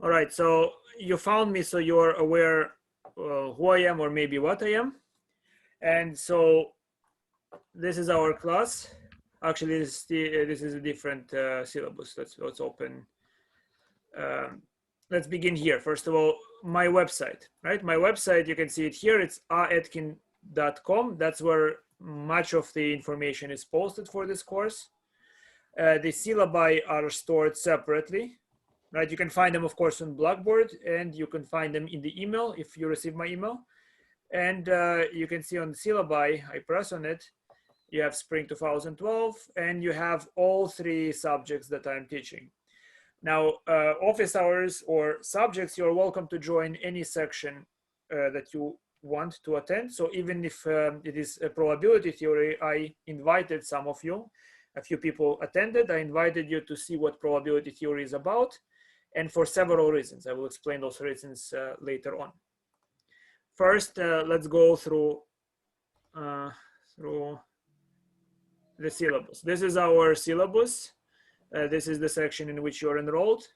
All right, so you found me, so you're aware who I am or maybe what I am. And so this is our class. Actually, this is a different syllabus. Let's open. Let's begin here. First of all, my website, right? My website, you can see it here. It's etkin.com. That's where much of the information is posted for this course. The syllabi are stored separately, right? You can find them, of course, on Blackboard, and you can find them in the email if you receive my email. And you can see on the syllabi, I press on it, you have spring 2012, and you have all three subjects that I'm teaching. Now, office hours or subjects, you're welcome to join any section that you want to attend. So even if it is a probability theory, I invited some of you, a few people attended. I invited you to see what probability theory is about, and for several reasons. I will explain those reasons later on. First, let's go through the syllabus. This is our syllabus. This is the section in which you're enrolled,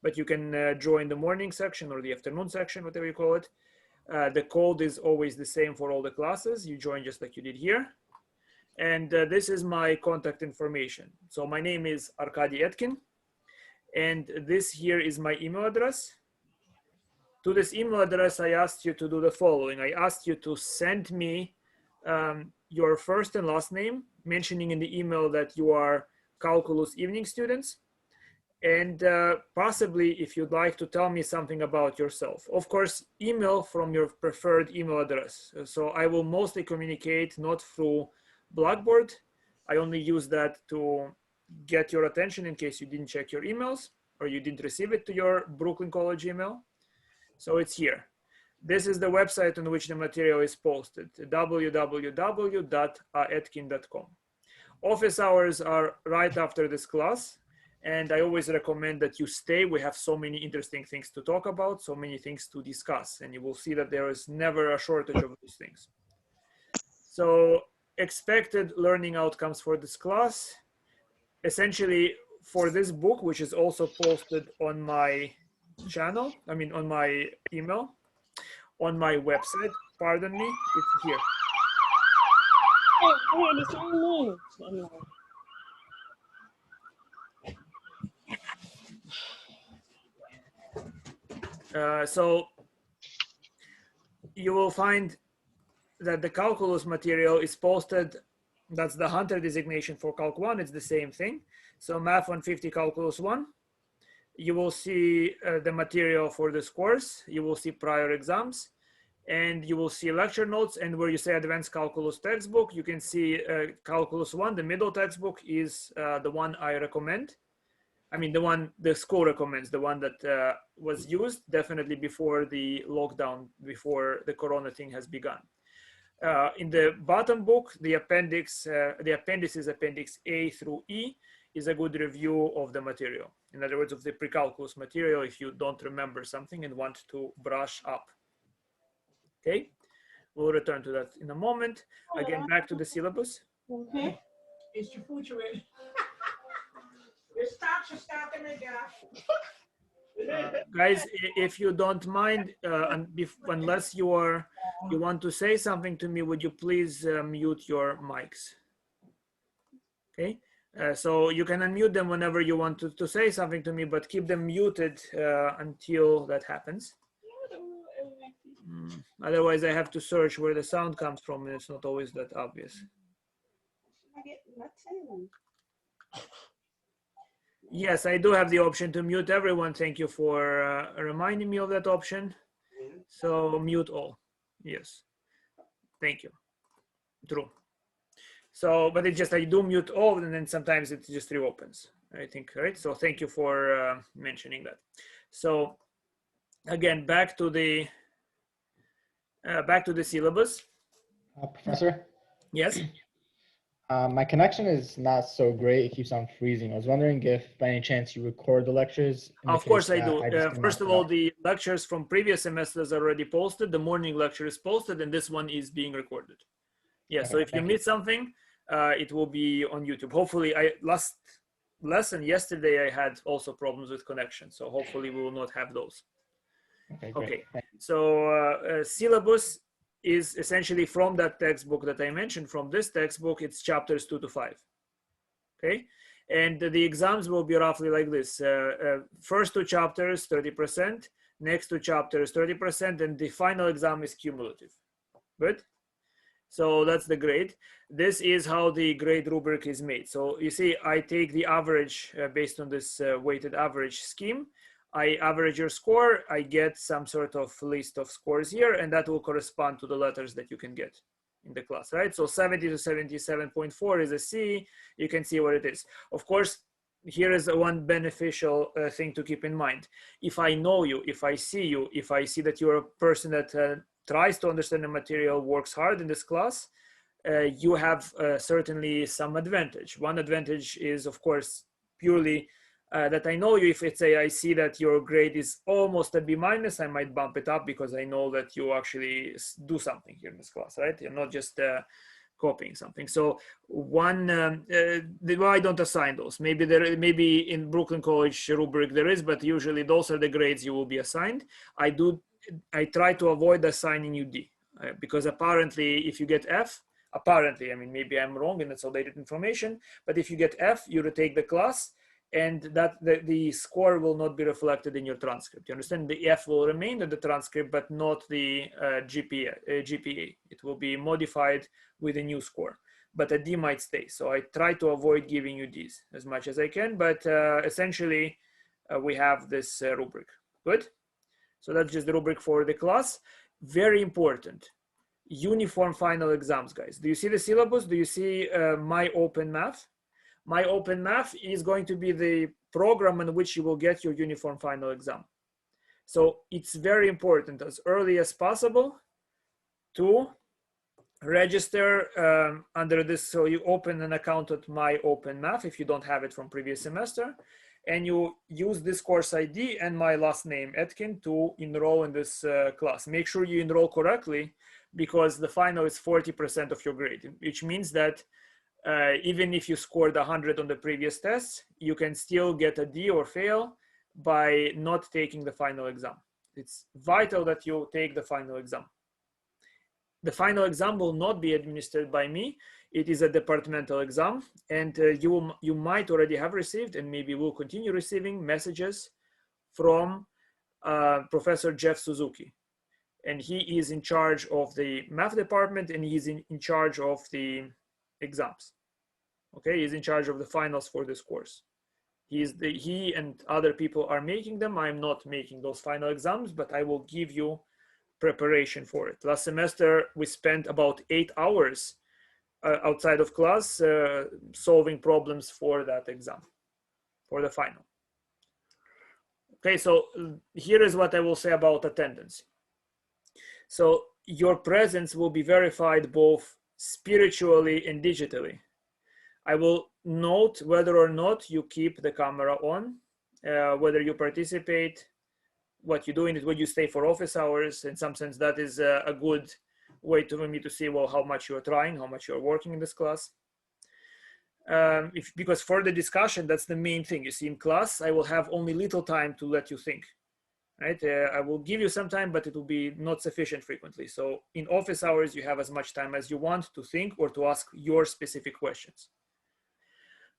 but you can join the morning section or the afternoon section, whatever you call it. The code is always the same for all the classes. You join just like you did here. And this is my contact information. So my name is Arkady Etkin, and this here is my email address. To this email address, I asked you to do the following. I asked you to send me your first and last name, mentioning in the email that you are calculus evening students, and possibly if you'd like to tell me something about yourself. Of course, email from your preferred email address. So I will mostly communicate not through Blackboard. I only use that to get your attention in case you didn't check your emails or you didn't receive it to your Brooklyn College email. So it's here. This is the website on which the material is posted, www.etkin.com. Office hours are right after this class, and I always recommend that you stay. We have so many interesting things to talk about, so many things to discuss, and you will see that there is never a shortage of these things. So expected learning outcomes for this class. Essentially, for this book, which is also posted on my channel, I mean on my email, on my website, pardon me, it's here. So you will find that the calculus material is posted. That's the Hunter designation for Calc 1. It's the same thing. So Math 150 Calculus 1. You will see the material for this course. You will see prior exams, and you will see lecture notes. And where you say Advanced Calculus textbook, you can see Calculus 1, the middle textbook is the one I recommend. I mean, the one the school recommends, the one that was used definitely before the lockdown, before the Corona thing has begun. In the bottom book, the appendices, Appendix A through E, is a good review of the material. In other words, of the pre-calculus material, if you don't remember something and want to brush up. Okay, we'll return to that in a moment. Again, back to the syllabus. Okay. Is your food ready? Guys, if you don't mind, unless you want to say something to me, would you please mute your mics? Okay, so you can unmute them whenever you want to say something to me, but keep them muted until that happens. Otherwise, I have to search where the sound comes from, and it's not always that obvious. Yes, I do have the option to mute everyone. Thank you for reminding me of that option. So mute all. Yes. Thank you. True. So, but it's just I do mute all, and then sometimes it just reopens, I think, right? So thank you for mentioning that. So again, back to the syllabus. Professor? Yes. My connection is not so great. It keeps on freezing. I was wondering if by any chance you record the lectures? Of course I do. First of all, the lectures from previous semesters are already posted. The morning lecture is posted, and this one is being recorded. Yeah, okay, so if you miss something, it will be on YouTube. Hopefully, lesson yesterday, I had also problems with connection. So hopefully we will not have those. Okay, great. Okay, so syllabus is essentially from that textbook that I mentioned. From this textbook, it's chapters 2 to 5. Okay, and the exams will be roughly like this. First 2 chapters, 30%. Next 2 chapters, 30%. And the final exam is cumulative. Good? So that's the grade. This is how the grade rubric is made. So you see, I take the average based on this weighted average scheme. I average your score. I get some sort of list of scores here, and that will correspond to the letters that you can get in the class, right? So 70 to 77.4 is a C. You can see what it is. Of course, here is one beneficial thing to keep in mind. If I know you, if I see you, if I see that you're a person that tries to understand the material, works hard in this class, you have certainly some advantage. One advantage is, of course, purely that I know you. If it's I see that your grade is almost a B-, I might bump it up because I know that you actually do something here in this class, right? You're not just copying something. So one, why I don't assign those? Maybe in Brooklyn College rubric there is, but usually those are the grades you will be assigned. I try to avoid assigning you D because apparently if you get F, apparently, I mean, maybe I'm wrong and it's outdated information, but if you get F, you retake the class and that the score will not be reflected in your transcript. You understand? The F will remain in the transcript, but not the GPA. It will be modified with a new score, but a D might stay. So I try to avoid giving you Ds as much as I can, but essentially we have this rubric. Good? So that's just the rubric for the class. Very important. Uniform final exams, guys. Do you see the syllabus? Do you see My Open Math? My Open Math is going to be the program in which you will get your uniform final exam. So it's very important as early as possible to register under this. So you open an account at My Open Math if you don't have it from previous semester, and you use this course ID and my last name, Etkin, to enroll in this class. Make sure you enroll correctly because the final is 40% of your grade, which means that even if you scored 100 on the previous tests, you can still get a D or fail by not taking the final exam. It's vital that you take the final exam. The final exam will not be administered by me. It is a departmental exam, and you might already have received and maybe will continue receiving messages from Professor Jeff Suzuki. And he is in charge of the math department and he's in charge of the exams. Okay, he's in charge of the finals for this course. He and other people are making them. I'm not making those final exams, but I will give you preparation for it. Last semester, we spent about 8 hours outside of class solving problems for that exam, for the final. Okay, so here is what I will say about attendance. So your presence will be verified both spiritually and digitally. I will note whether or not you keep the camera on, whether you participate, what you do in it, when you stay for office hours. In some sense, that is a good way for me to see, well, how much you're trying, how much you're working in this class. Because for the discussion, that's the main thing. You see, in class, I will have only little time to let you think. Right? I will give you some time, but it will be not sufficient frequently. So in office hours, you have as much time as you want to think or to ask your specific questions.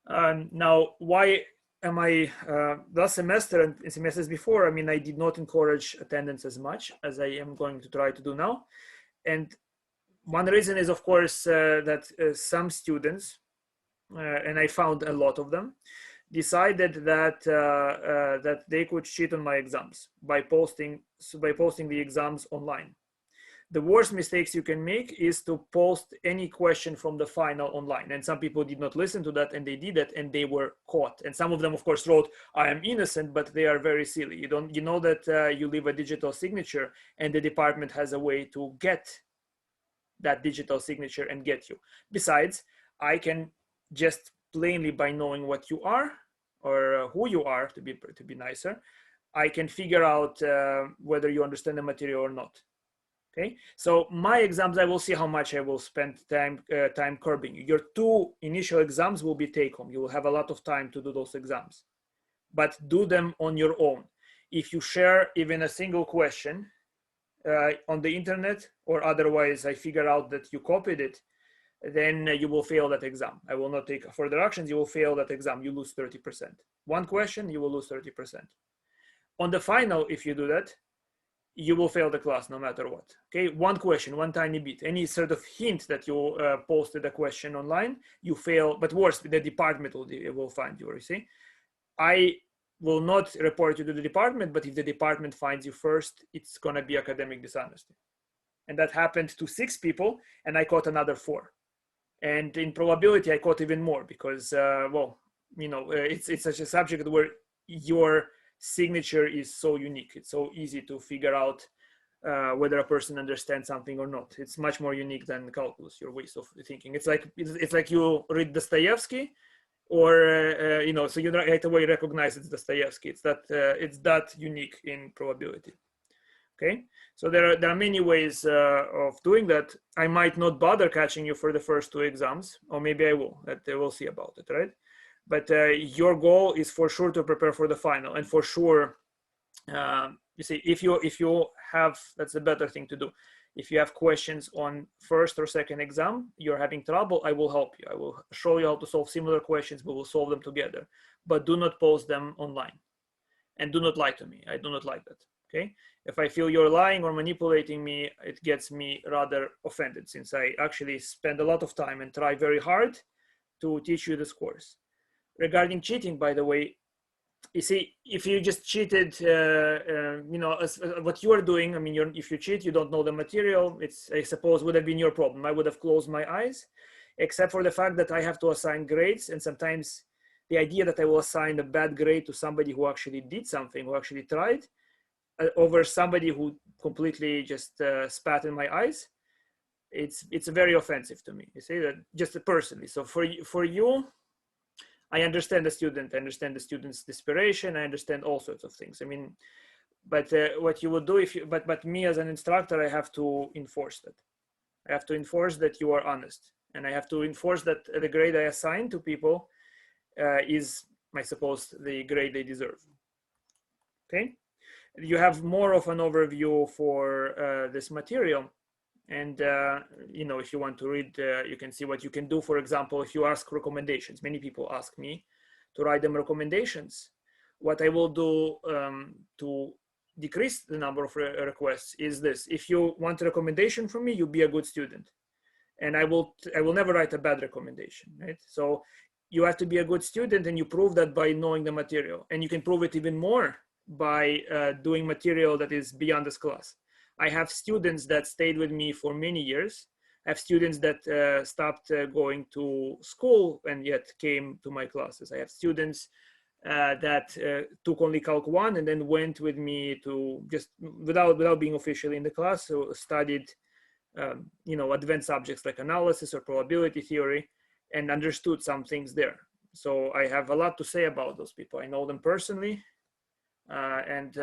Now, why am I, last semester and semesters before, I mean, I did not encourage attendance as much as I am going to try to do now. And one reason is, of course, that some students, and I found a lot of them, decided that that they could cheat on my exams by posting the exams online. The worst mistakes you can make is to post any question from the final online. And some people did not listen to that and they did it and they were caught. And some of them, of course, wrote, I am innocent, but they are very silly. You know that you leave a digital signature and the department has a way to get that digital signature and get you. Besides, I can just plainly by knowing what you are or who you are, to be nicer, I can figure out whether you understand the material or not. Okay, so my exams, I will see how much I will spend time curbing. Your 2 initial exams will be take home. You will have a lot of time to do those exams, but do them on your own. If you share even a single question on the internet, or otherwise I figure out that you copied it, then you will fail that exam. I will not take further actions. You will fail that exam. You lose 30%. 1 question, you will lose 30%. On the final, if you do that, you will fail the class no matter what. Okay, 1 question, 1 tiny bit, any sort of hint that you posted a question online, you fail. But worse, the department will find you. You see, I will not report you to the department, but if the department finds you first, it's gonna be academic dishonesty. And that happened to 6 people, and I caught another 4. And in probability, I caught even more because, well, you know, it's such a subject where your signature is so unique. It's so easy to figure out whether a person understands something or not. It's much more unique than calculus, your ways of thinking. It's like you read Dostoevsky, or you know, so you right away recognize it's Dostoevsky. It's that unique in probability. Okay, so there are many ways of doing that. I might not bother catching you for the first 2 exams, or maybe I will. We'll see about it, right? But your goal is for sure to prepare for the final, and for sure, you see, if you have, that's the better thing to do. If you have questions on first or second exam, you're having trouble, I will help you. I will show you how to solve similar questions. We will solve them together, but do not post them online, and do not lie to me. I do not like that. Okay, if I feel you're lying or manipulating me, it gets me rather offended, since I actually spend a lot of time and try very hard to teach you this course. Regarding cheating, by the way, you see, if you just cheated, you know, what you are doing, I mean, if you cheat, you don't know the material, I suppose, would have been your problem. I would have closed my eyes, except for the fact that I have to assign grades, and sometimes the idea that I will assign a bad grade to somebody who actually did something, who actually tried, over somebody who completely just spat in my eyes, it's very offensive to me. You see that, just personally. So for you, I understand the student. I understand the student's desperation. I understand all sorts of things. I mean, but what you would do if you, but me as an instructor, I have to enforce that. I have to enforce that you are honest, and I have to enforce that the grade I assign to people is, I suppose, the grade they deserve. Okay. You have more of an overview for this material, and you know, if you want to read, you can see what you can do. For example, if you ask recommendations, many people ask me to write them recommendations. What I will do to decrease the number of requests is this: if you want a recommendation from me, you be a good student, and I will never write a bad recommendation, right? So you have to be a good student, and you prove that by knowing the material, and you can prove it even more by doing material that is beyond this class. I have students that stayed with me for many years. I have students that stopped going to school and yet came to my classes. I have students that took only Calc 1 and then went with me to just without being officially in the class, so studied you know, advanced subjects like analysis or probability theory, and understood some things there. So I have a lot to say about those people. I know them personally. And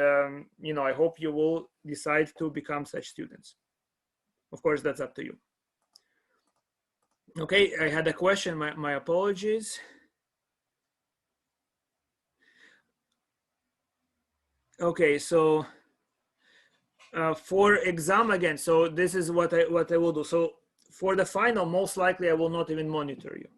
you know, I hope you will decide to become such students. Of course, that's up to you. Okay, I had a question. My apologies. Okay, so for exam again, so this is what I will do. So for the final, most likely I will not even monitor you.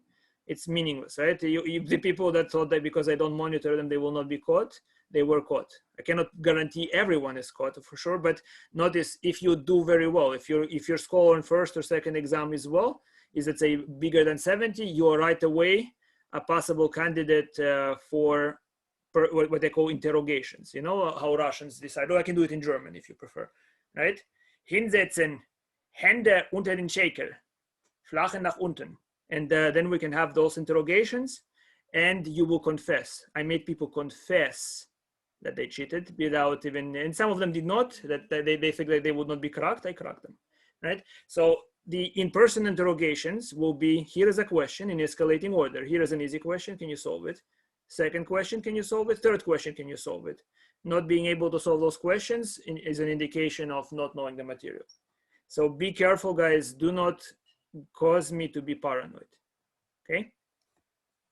It's meaningless, right? The people that thought that because I don't monitor them, they will not be caught, they were caught. I cannot guarantee everyone is caught for sure, but notice if you do very well, if your score on first or second exam is well, is let's say bigger than 70, you are right away a possible candidate for what they call interrogations. You know how Russians decide, oh, I can do it in German if you prefer, right? Hinsetzen, Hände unter den Schäkel, flache nach unten. And then we can have those interrogations, and you will confess. I made people confess that they cheated without even, and some of them did not, that they think that they would not be cracked. I cracked them, right? So the in-person interrogations will be, here is a question in escalating order. Here is an easy question, can you solve it? Second question, can you solve it? Third question, can you solve it? Not being able to solve those questions is an indication of not knowing the material. So be careful, guys. Do not cause me to be paranoid. Okay,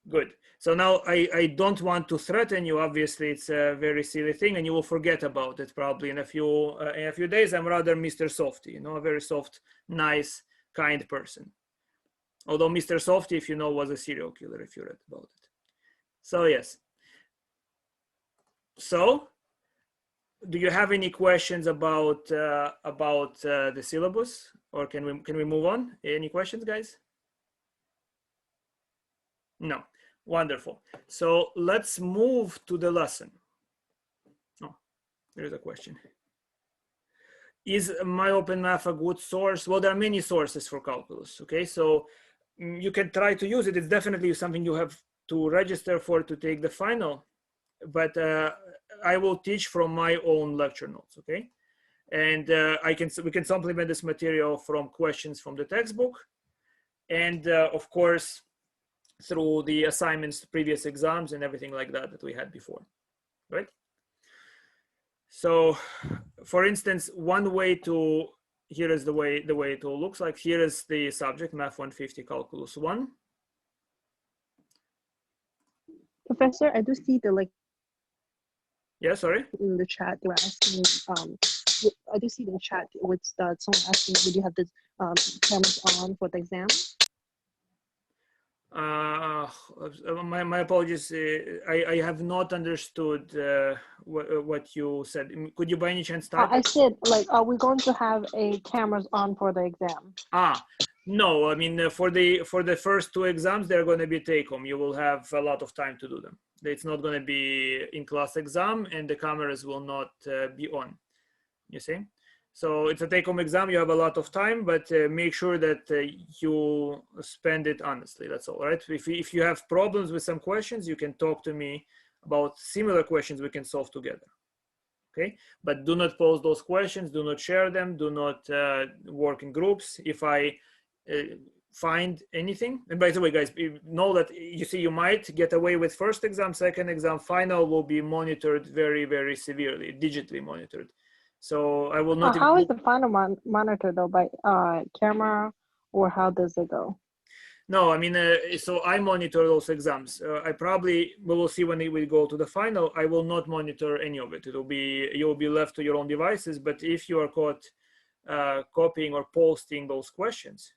good. So now I don't want to threaten you. Obviously, it's a very silly thing, and you will forget about it probably in a few days. I'm rather Mr. Softy, you know, a very soft, nice, kind person. Although Mr. Softy, if you know, was a serial killer if you read about it. So yes. So, do you have any questions about the syllabus, or can we move on? Any questions, guys? No. Wonderful. So let's move to the lesson. Oh, there's a question. Is MyOpenMath a good source? Well, there are many sources for calculus. Okay, so you can try to use it. It's definitely something you have to register for to take the final. But I will teach from my own lecture notes. Okay, and we can supplement this material from questions from the textbook, and of course through the assignments, previous exams, and everything like that that we had before, right? So, for instance, one way to, here is the way it all looks like. Here is the subject, Math 150, Calculus 1. Professor, I do see the like. Yeah, sorry. In the chat, they were asking. I do see in the chat with someone asking, would you have the cameras on for the exam? My apologies. I have not understood what you said. Could you by any chance type? I said, like, are we going to have a cameras on for the exam? No. I mean, for the first two exams, they're going to be take home. You will have a lot of time to do them. It's not going to be in class exam, and the cameras will not be on. You see? So it's a take-home exam. You have a lot of time, but make sure that you spend it honestly. That's all, right? If you have problems with some questions, you can talk to me about similar questions we can solve together. Okay, but do not pose those questions. Do not share them. Do not work in groups. If I find anything, and by the way, guys, know that you see you might get away with first exam, second exam, final will be monitored very, very severely, digitally monitored. So I will not. How is the final monitored though? By camera, or how does it go? No, I mean, so I monitor those exams. We will see when we go to the final. I will not monitor any of it. You'll be left to your own devices. But if you are caught copying or posting those questions,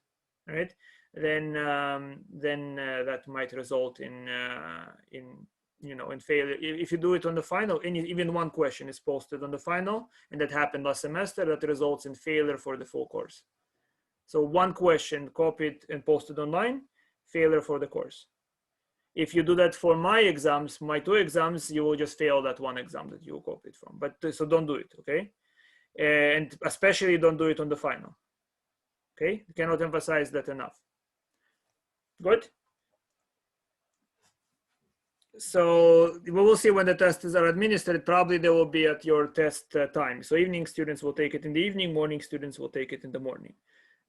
right, then that might result in failure. If you do it on the final, and even one question is posted on the final, and that happened last semester, that results in failure for the full course. So one question copied and posted online, failure for the course. If you do that for my two exams, you will just fail that one exam that you copied from. But so don't do it, okay? And especially don't do it on the final. Okay, I cannot emphasize that enough. Good. So we will see when the tests are administered. Probably they will be at your test time. So evening students will take it in the evening, morning students will take it in the morning.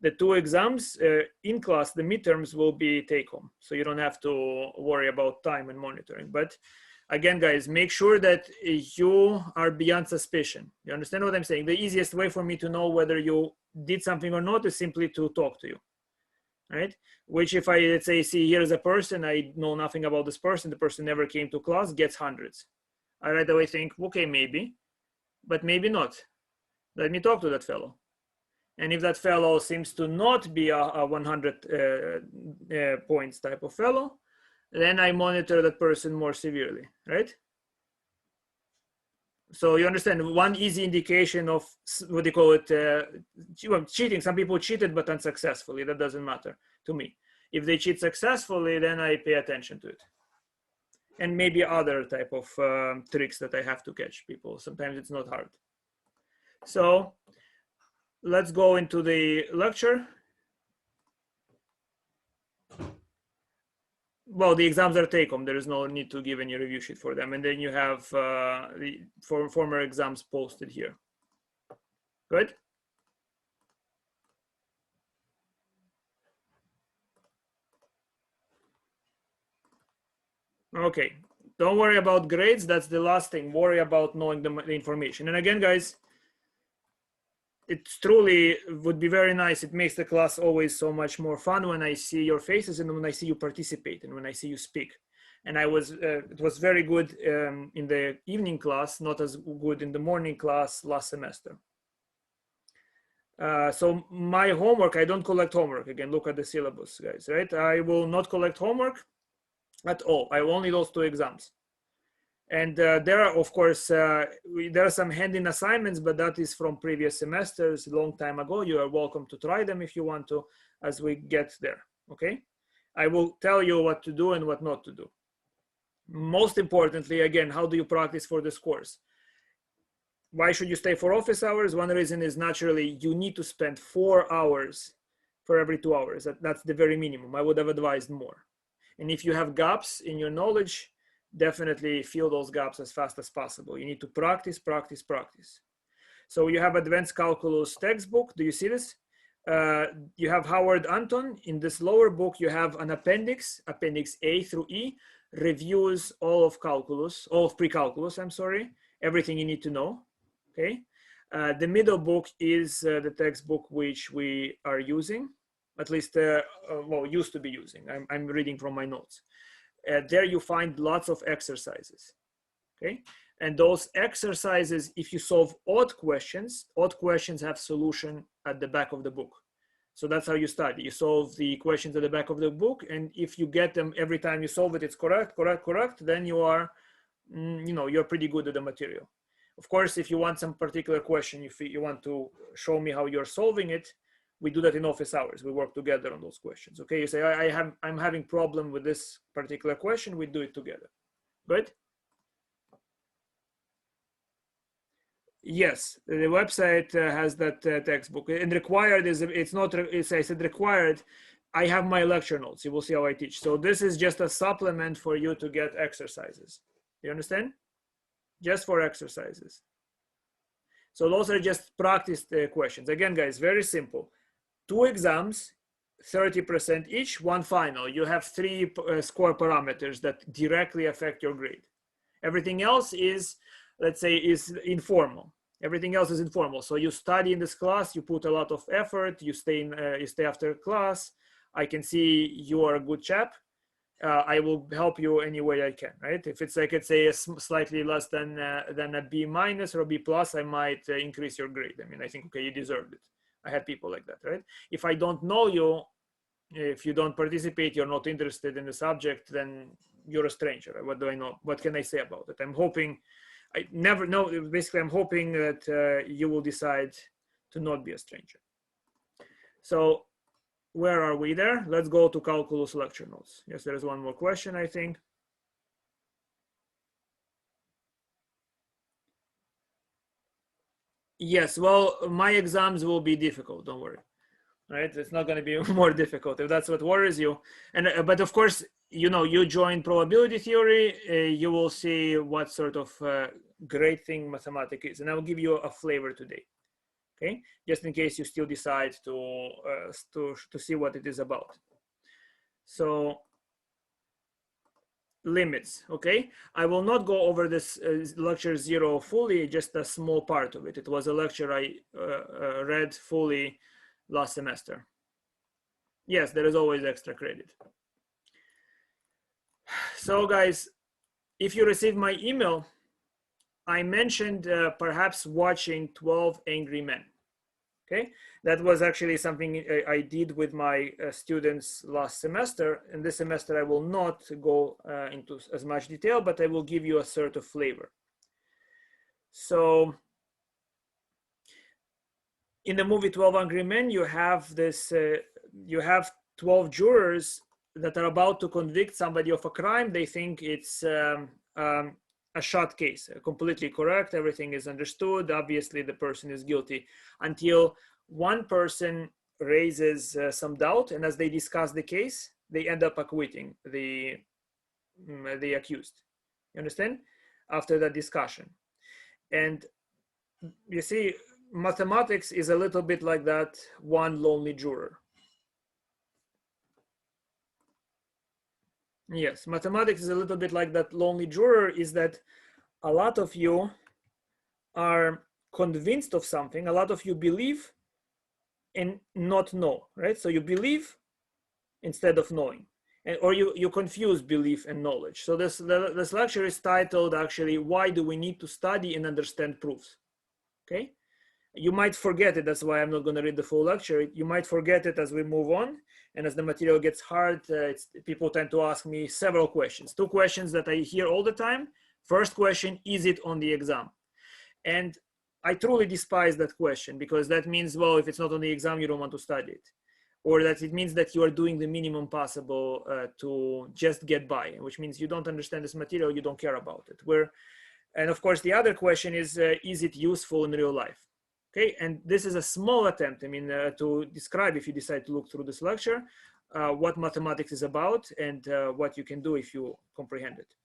The two exams in class, the midterms will be take home. So you don't have to worry about time and monitoring. But again, guys, make sure that you are beyond suspicion. You understand what I'm saying? The easiest way for me to know whether you did something or not is simply to talk to you. Right? Which if I, let's say, see here's a person, I know nothing about this person, the person never came to class, gets hundreds. I right away think, okay, maybe, but maybe not. Let me talk to that fellow. And if that fellow seems to not be a 100 points type of fellow, then I monitor that person more severely, right? So you understand, one easy indication of what they call it, cheating. Some people cheated, but unsuccessfully. That doesn't matter to me. If they cheat successfully, then I pay attention to it. And maybe other type of tricks that I have to catch people. Sometimes it's not hard. So let's go into the lecture. Well, the exams are take-home. There is no need to give any review sheet for them. And then you have the former exams posted here. Good? Okay. Don't worry about grades. That's the last thing. Worry about knowing the information. And again, guys, it truly would be very nice. It makes the class always so much more fun when I see your faces and when I see you participate and when I see you speak. And it was very good in the evening class, not as good in the morning class last semester. So my homework, I don't collect homework. Again, look at the syllabus, guys, right? I will not collect homework at all. I will only those 2 exams. And there are, of course, there are some hand-in assignments, but that is from previous semesters, a long time ago. You are welcome to try them if you want to, as we get there, okay? I will tell you what to do and what not to do. Most importantly, again, how do you practice for this course? Why should you stay for office hours? One reason is naturally you need to spend 4 hours for every 2 hours. That's the very minimum. I would have advised more. And if you have gaps in your knowledge, definitely fill those gaps as fast as possible. You need to practice, practice, practice. So you have Advanced Calculus textbook. Do you see this? You have Howard Anton. In this lower book, you have an appendix, Appendix A through E, reviews all of calculus, all of pre-calculus, I'm sorry, everything you need to know, okay? The middle book is the textbook which we are using, at least, well, used to be using. I'm reading from my notes. There you find lots of exercises, okay? And those exercises, if you solve odd questions have solution at the back of the book. So that's how you study. You solve the questions at the back of the book, and if you get them every time you solve it, it's correct, then you are, you know, you're pretty good at the material. Of course, if you want some particular question, if you want to show me how you're solving it, we do that in office hours. We work together on those questions. Okay, you say, I'm having problem with this particular question. We do it together. Good. Yes, the website has that textbook. And required is, it's not, it's, I said required. I have my lecture notes. You will see how I teach. So this is just a supplement for you to get exercises. You understand? Just for exercises. So those are just practice questions. Again, guys, very simple. 2 exams, 30% each, 1 final. You have 3 score parameters that directly affect your grade. Everything else is, let's say, is informal. Everything else is informal. So you study in this class, you put a lot of effort, you stay after class. I can see you are a good chap. I will help you any way I can, right? If it's like, let's say, slightly less than a B minus or a B plus, I might increase your grade. I mean, I think, okay, you deserved it. I have people like that, right? If I don't know you, if you don't participate, you're not interested in the subject, then you're a stranger. Right? What do I know? What can I say about it? I'm hoping, I never know, basically I'm hoping that you will decide to not be a stranger. So where are we there? Let's go to calculus lecture notes. Yes, there is one more question, I think. Yes, well, my exams will be difficult, don't worry. Right? It's not going to be more difficult if that's what worries you. And but of course, you know, you join probability theory, you will see what sort of great thing mathematics is, and I will give you a flavor today. Okay, just in case you still decide to see what it is about. So limits. Okay, I will not go over this lecture 0 fully, just a small part of it. It was a lecture I read fully last semester. Yes, there is always extra credit. So guys, if you received my email, I mentioned perhaps watching 12 Angry Men. Okay, that was actually something I did with my students last semester. And this semester I will not go into as much detail, but I will give you a sort of flavor. So in the movie 12 Angry Men, you have this, you have 12 jurors that are about to convict somebody of a crime. They think it's a shot case, completely correct. Everything is understood. Obviously, the person is guilty, until one person raises some doubt. And as they discuss the case, they end up acquitting the accused. You understand? After that discussion. And you see, mathematics is a little bit like that one lonely juror. Yes, mathematics is a little bit like that lonely juror, is that a lot of you are convinced of something, a lot of you believe and not know, right? So you believe instead of knowing, or you confuse belief and knowledge. So this lecture is titled actually, why do we need to study and understand proofs? Okay, you might forget it. That's why I'm not going to read the full lecture. You might forget it as we move on, and as the material gets hard, people tend to ask me several questions. 2 questions that I hear all the time. First question, is it on the exam? And I truly despise that question, because that means, well, if it's not on the exam, you don't want to study it, or that it means that you are doing the minimum possible to just get by, which means you don't understand this material, you don't care about it. And of course, the other question is it useful in real life? Okay, and this is a small attempt, I mean, to describe, if you decide to look through this lecture, what mathematics is about and what you can do if you comprehend it.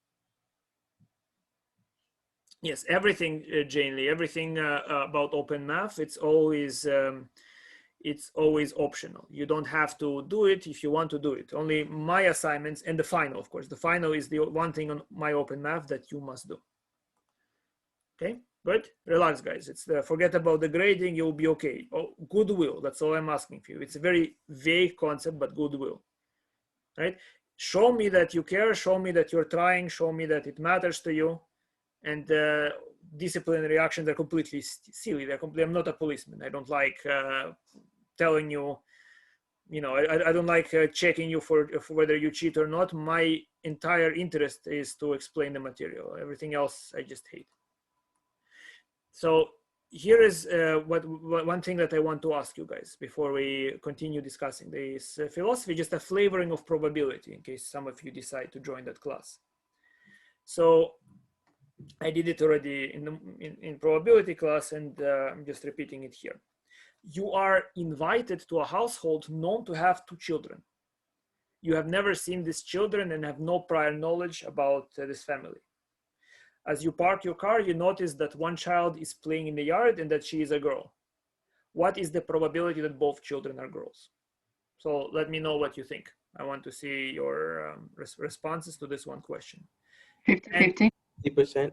Yes, everything, Jane Lee, everything about open math, it's always optional. You don't have to do it if you want to do it. Only my assignments and the final, of course. The final is the one thing on my open math that you must do. Okay, good. Relax, guys. It's forget about the grading. You'll be okay. Oh, goodwill. That's all I'm asking for you. It's a very vague concept, but goodwill. Right? Show me that you care. Show me that you're trying. Show me that it matters to you. And disciplinary actions are completely silly. I'm not a policeman. I don't like telling you, I don't like checking you for whether you cheat or not. My entire interest is to explain the material. Everything else I just hate. So here is one thing that I want to ask you guys before we continue discussing this philosophy, just a flavoring of probability in case some of you decide to join that class. So I did it already in probability class, and I'm just repeating it here. You are invited to a household known to have 2 children. You have never seen these children and have no prior knowledge about this family. As you park your car, you notice that one child is playing in the yard and that she is a girl. What is the probability that both children are girls? So let me know what you think. I want to see your responses to this one question. 50-50. 50%.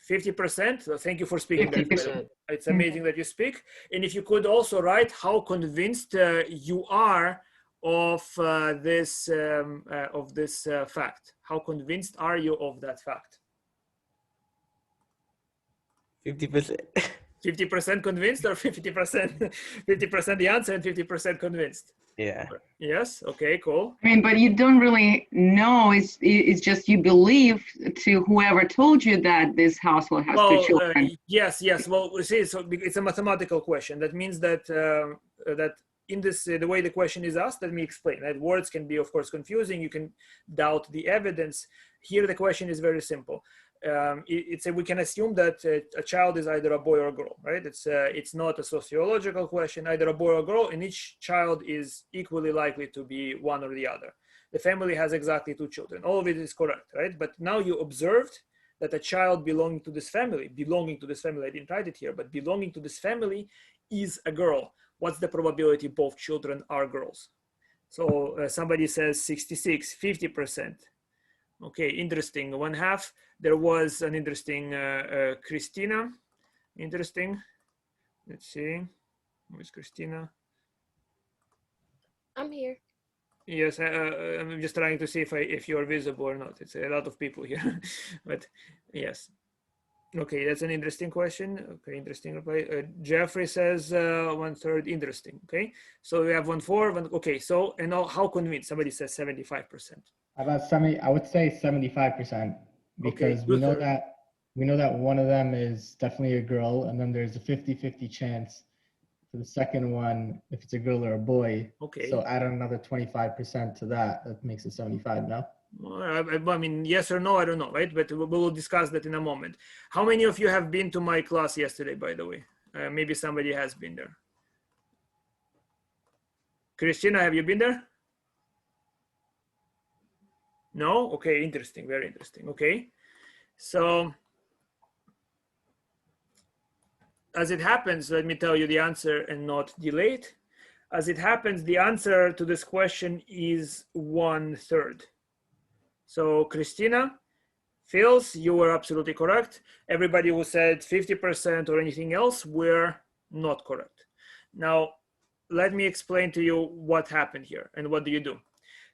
50%. So thank you for speaking. 50%. It's amazing that you speak. And if you could also write how convinced you are of this fact. How convinced are you of that fact? 50%. 50% convinced or 50%? 50% the answer and 50% convinced. Yeah. Yes. Okay. Cool. I mean, but you don't really know. It's just you believe to whoever told you that this household has 2 children. Yes. Well, see, so it's a mathematical question. That means that that in this the way the question is asked. Let me explain. Right? Words can be, of course, confusing. You can doubt the evidence. Here, the question is very simple. We can assume that a child is either a boy or a girl, right? It's not a sociological question, either a boy or a girl, and each child is equally likely to be one or the other. The family has exactly 2 children. All of it is correct, right? But now you observed that a child belonging to this family, I didn't write it here, but belonging to this family is a girl. What's the probability both children are girls? So somebody says 66, 50%. Okay, interesting. 1/2. There was an interesting Christina. Interesting. Let's see. Where's Christina? I'm here. Yes, I'm just trying to see if you're visible or not. It's a lot of people here, but yes. Okay, that's an interesting question. Okay, interesting reply. Jeffrey says 1/3. Interesting. Okay, so we have 1/4. Okay, so and now how convinced? Somebody says 75%. About 70, I would say 75%, because Okay, we know that one of them is definitely a girl, and then there's a 50-50 chance for the second one if it's a girl or a boy. Okay. So add another 25% to that. That makes it 75. No. I mean, yes or no, I don't know, right? But we will discuss that in a moment. How many of you have been to my class yesterday, by the way? Maybe somebody has been there. Christina, have you been there? No? Okay, interesting, very interesting. Okay, so as it happens, let me tell you the answer and not delay it. As it happens, the answer to this question is 1/3. So Christina, Phils, you were absolutely correct. Everybody who said 50% or anything else were not correct. Now, let me explain to you what happened here and what do you do.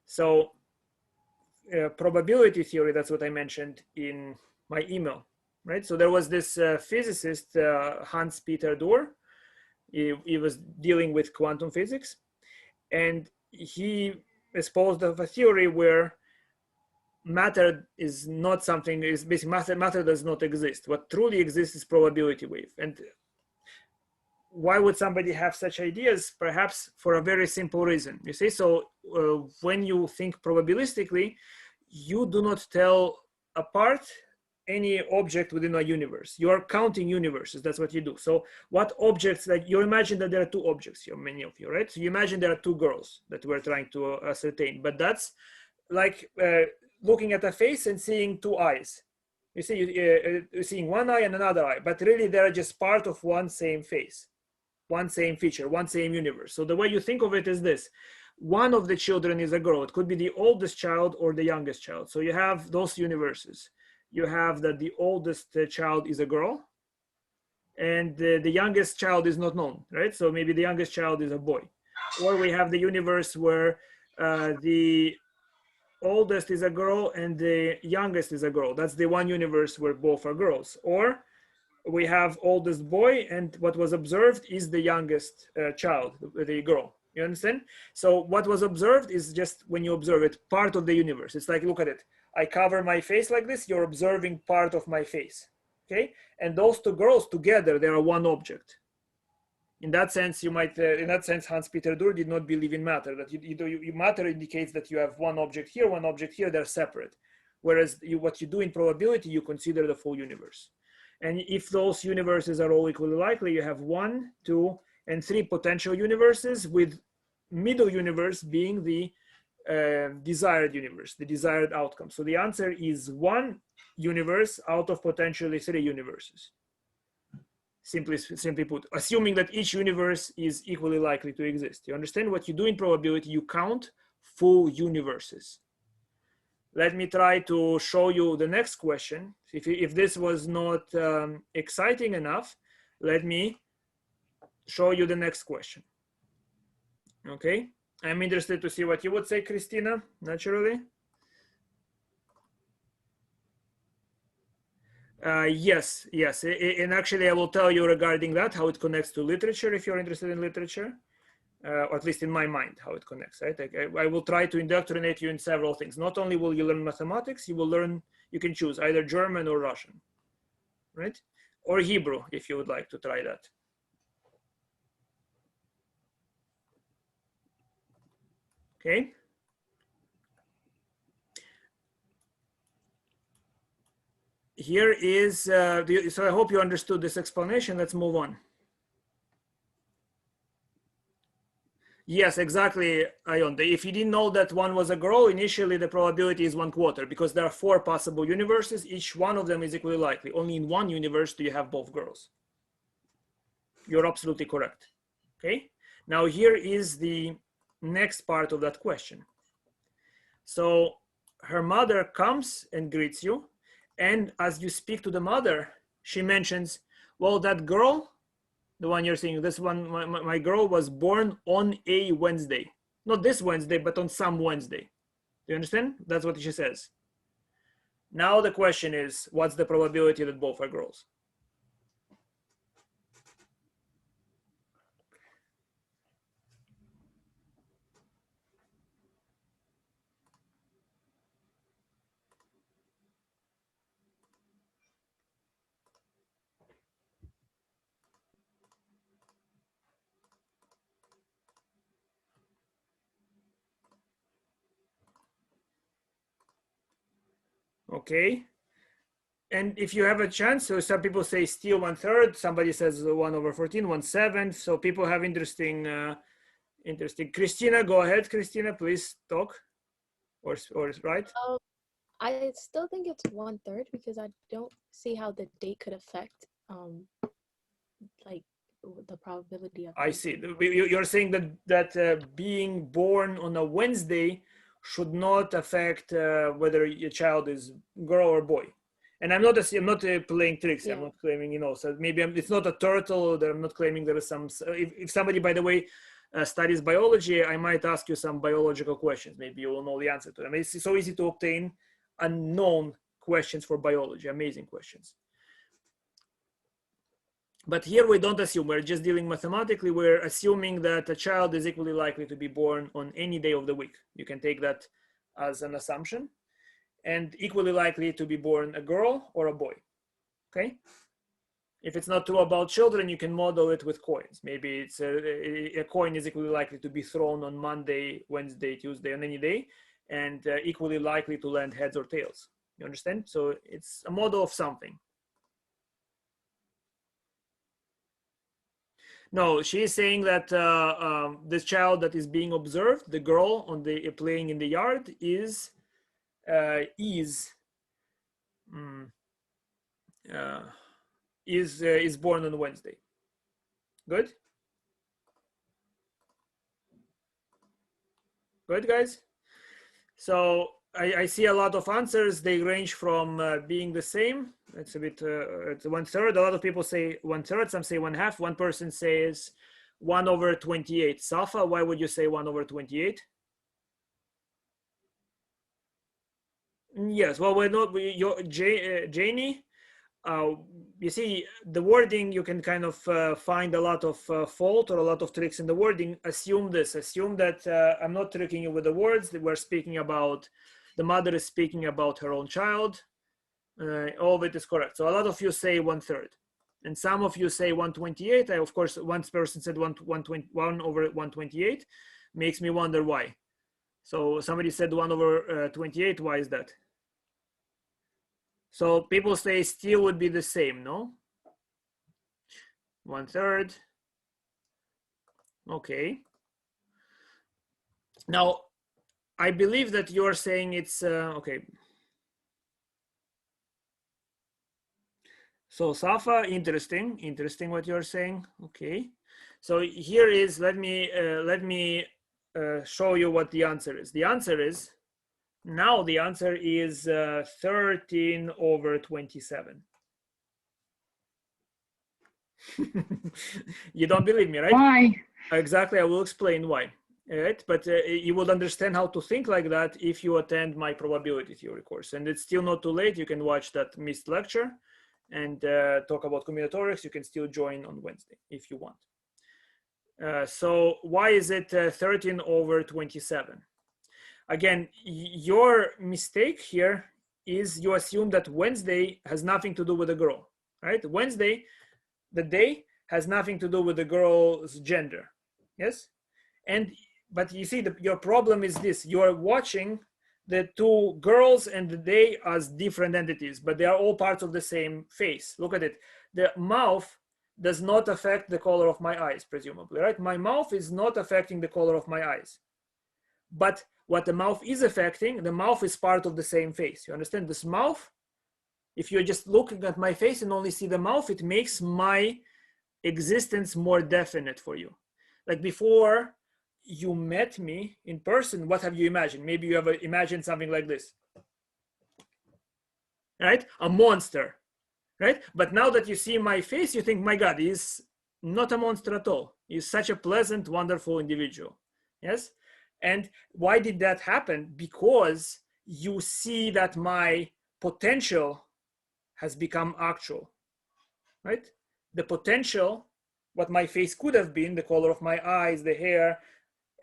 So probability theory, that's what I mentioned in my email, right? So there was this physicist, Hans-Peter Dürr. He was dealing with quantum physics, and he exposed of a theory where matter is not something, is basically matter does not exist. What truly exists is probability wave. And why would somebody have such ideas? Perhaps for a very simple reason. You see, so when you think probabilistically, you do not tell apart any object within a universe. You are counting universes. That's what you do. So what objects, like you imagine that there are two objects here, many of you, right? So you imagine there are two girls that we're trying to ascertain, but that's like looking at a face and seeing two eyes. You see, you're seeing one eye and another eye, but really they're just part of one same face, one same feature, one same universe. So the way you think of it is this: one of the children is a girl. It could be the oldest child or the youngest child. So you have those universes. You have that the oldest child is a girl, and the youngest child is not known, right? So maybe the youngest child is a boy. Or we have the universe where the oldest is a girl and the youngest is a girl. That's the one universe where both are girls. Or we have oldest boy, and what was observed is the youngest child, the girl. You understand? So what was observed is just, when you observe it, part of the universe. It's like, look at it. I cover my face like this. You're observing part of my face. Okay? And those two girls together, they are one object. In that sense, you might, in that sense, Hans-Peter Dürr did not believe in matter. That matter indicates that you have one object here, they're separate. Whereas what you do in probability, you consider the full universe. And if those universes are all equally likely, you have 1, 2, and 3 potential universes, with middle universe being the desired universe, the desired outcome. So the answer is 1 universe out of potentially 3 universes. Simply put, assuming that each universe is equally likely to exist. You understand? What you do in probability, you count full universes. Let me try to show you the next question. If this was not exciting enough, let me show you the next question. Okay, I'm interested to see what you would say, Christina, naturally. Yes, and actually I will tell you regarding that, how it connects to literature, if you're interested in literature. Or at least in my mind, how it connects, right? I will try to indoctrinate you in several things. Not only will you learn mathematics, you will learn, you can choose either German or Russian, right? Or Hebrew, if you would like to try that. Okay. Here is, so I hope you understood this explanation. Let's move on. Yes, exactly, Ionte. If you didn't know that one was a girl, initially the probability is 1/4, because there are 4 possible universes. Each one of them is equally likely. Only in one universe do you have both girls. You're absolutely correct. Okay. Now here is the next part of that question. So her mother comes and greets you. And as you speak to the mother, she mentions, well, that girl, the one you're seeing, this one, my girl was born on a Wednesday. Not this Wednesday, but on some Wednesday. Do you understand? That's what she says. Now the question is, what's the probability that both are girls? Okay. And if you have a chance, so some people say still 1/3, somebody says 1/14, 1/7. So people have interesting. Christina, go ahead, Christina, please talk. Or right? I still think it's 1/3 because I don't see how the date could affect like the probability of. I see. You're saying that being born on a Wednesday should not affect whether your child is girl or boy. And I'm not playing tricks. Yeah. I'm not claiming, so maybe it's not a turtle. That I'm not claiming there is some. If somebody, by the way, studies biology, I might ask you some biological questions. Maybe you will know the answer to them. It's so easy to obtain unknown questions for biology. Amazing questions. But here we don't assume. We're just dealing mathematically. We're assuming that a child is equally likely to be born on any day of the week. You can take that as an assumption. And equally likely to be born a girl or a boy, okay? If it's not true about children, you can model it with coins. Maybe it's a coin is equally likely to be thrown on Monday, Wednesday, Tuesday, on any day, and equally likely to land heads or tails. You understand? So it's a model of something. No, she is saying that this child that is being observed, the girl on the playing in the yard, is born on Wednesday. Good? Good, guys? So I see a lot of answers. They range from being the same. It's a bit, it's 1/3. A lot of people say 1/3, some say 1/2. One person says 1/28. Safa, why would you say 1/28? Yes, well, we're not, Janie, you see, the wording, you can kind of find a lot of fault or a lot of tricks in the wording. Assume this, assume that I'm not tricking you with the words, that we're speaking about, the mother is speaking about her own child. All of it is correct. So a lot of you say 1/3. And some of you say 1/28. Of course, one person said 1/128, makes me wonder why. So somebody said 1/28, why is that? So people say still would be the same, no? 1/3. Okay. Now, I believe that you're saying it's, okay. So Safa, interesting what you're saying. Okay. So here is, let me show you what the answer is. The answer is, now the answer is 13/27. You don't believe me, right? Why? Exactly, I will explain why. Right? But you will understand how to think like that if you attend my probability theory course. And it's still not too late. You can watch that missed lecture and talk about combinatorics. You can still join on Wednesday if you want. So why is it 13/27? Again, your mistake here is you assume that Wednesday has nothing to do with the girl, right? Wednesday, the day, has nothing to do with the girl's gender, yes? But you see, your problem is this: you are watching the two girls and the day as different entities, but they are all parts of the same face. Look at it. The mouth does not affect the color of my eyes, presumably, right? My mouth is not affecting the color of my eyes. But what the mouth is affecting, the mouth is part of the same face. You understand? This mouth, if you're just looking at my face and only see the mouth, it makes my existence more definite for you. Like before you met me in person, what have you imagined? Maybe you have imagined something like this, right? A monster, right? But now that you see my face, you think, my God, he's not a monster at all. He's such a pleasant, wonderful individual, yes? And why did that happen? Because you see that my potential has become actual, right? The potential, what my face could have been, the color of my eyes, the hair,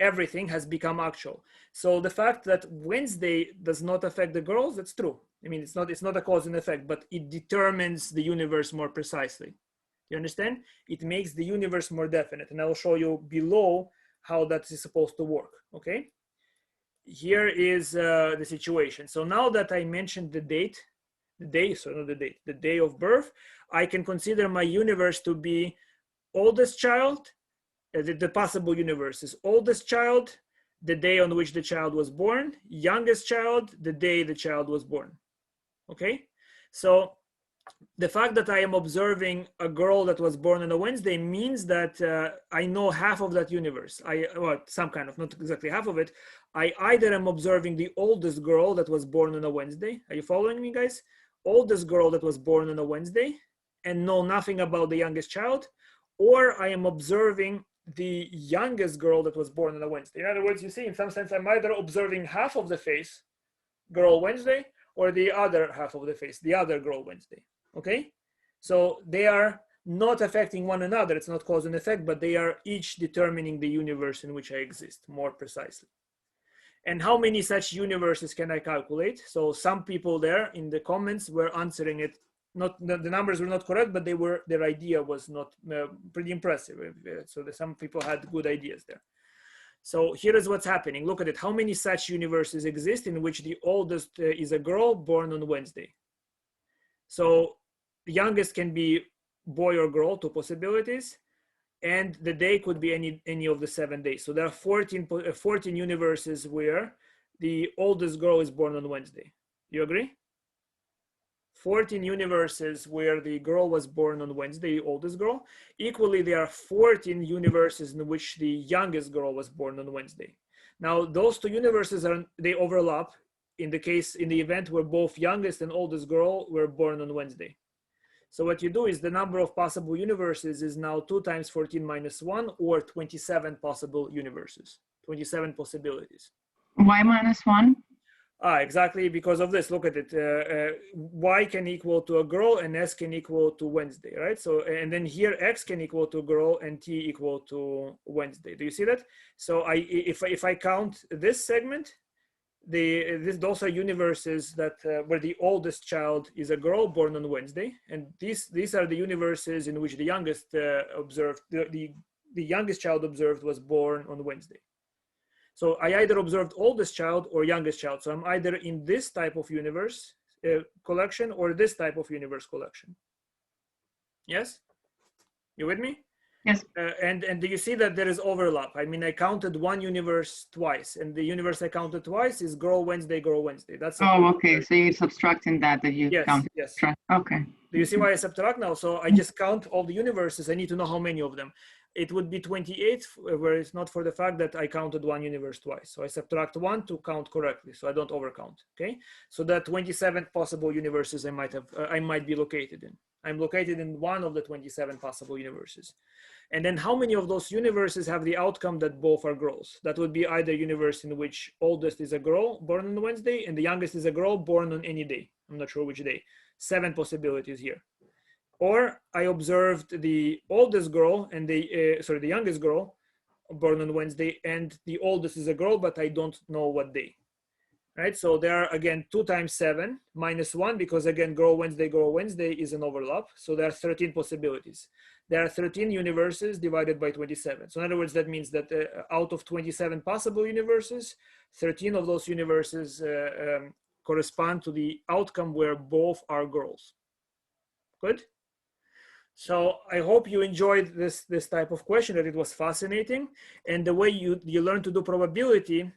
everything has become actual. So the fact that Wednesday does not affect the girls, that's true. I mean, it's not a cause and effect, but it determines the universe more precisely. You understand? It makes the universe more definite. And I will show you below how that is supposed to work, okay? Here is the situation. So now that I mentioned the day of birth, I can consider my universe to be oldest child. The possible universe is oldest child, the day on which the child was born, youngest child, the day the child was born, okay? So the fact that I am observing a girl that was born on a Wednesday means that I know half of that universe. Well, some kind of, not exactly half of it. I either am observing the oldest girl that was born on a Wednesday. Are you following me, guys? oldest girl that was born on a Wednesday and know nothing about the youngest child, or I am observing the youngest girl that was born on a Wednesday. In other words, you see, in some sense, I'm either observing half of the face, girl Wednesday, or the other half of the face, the other girl Wednesday, okay? So they are not affecting one another. It's not cause and effect, but they are each determining the universe in which I exist more precisely. And how many such universes can I calculate? So some people there in the comments were answering it. Not the numbers were not correct, but their idea was not pretty impressive. So some people had good ideas there. So here is what's happening. Look at it. How many such universes exist in which the oldest is a girl born on Wednesday? So the youngest can be boy or girl, 2 possibilities. And the day could be any of the 7 days. So there are 14 universes where the oldest girl is born on Wednesday. You agree? 14 universes where the girl was born on Wednesday, the oldest girl. Equally, there are 14 universes in which the youngest girl was born on Wednesday. Now, those 2 universes they overlap in the event where both youngest and oldest girl were born on Wednesday. So what you do is the number of possible universes is now 2 times 14 minus 1, or 27 possible universes, 27 possibilities. Y minus 1? Exactly because of this. Look at it. Y can equal to a girl and S can equal to Wednesday, right? So, and then here X can equal to girl and T equal to Wednesday. Do you see that? So if I count this segment, those are universes that where the oldest child is a girl born on Wednesday, and these are the universes in which the youngest observed the youngest child observed was born on Wednesday. So I either observed oldest child or youngest child. So I'm either in this type of universe collection or this type of universe collection. Yes, you with me? Yes. And do you see that there is overlap? I mean, I counted one universe twice, and the universe I counted twice is girl Wednesday, girl Wednesday. That's okay. So you're subtracting that you counted. Yes. Okay. Do you see why I subtract now? So I just count all the universes. I need to know how many of them. It would be 28, where it's not for the fact that I counted one universe twice. So I subtract 1 to count correctly, so I don't overcount. Okay. So that 27 possible universes I might be located in. I'm located in one of the 27 possible universes. And then how many of those universes have the outcome that both are girls? That would be either universe in which oldest is a girl born on Wednesday and the youngest is a girl born on any day. I'm not sure which day. 7 possibilities here. Or I observed the oldest girl and the youngest girl born on Wednesday, and the oldest is a girl, but I don't know what day. Right, so there are again 2 times 7 minus 1, because again girl Wednesday is an overlap. So there are 13 possibilities. There are 13 universes divided by 27. So in other words, that means that out of 27 possible universes, 13 of those universes correspond to the outcome where both are girls. Good. So I hope you enjoyed this type of question, that it was fascinating, and the way you learn to do probability.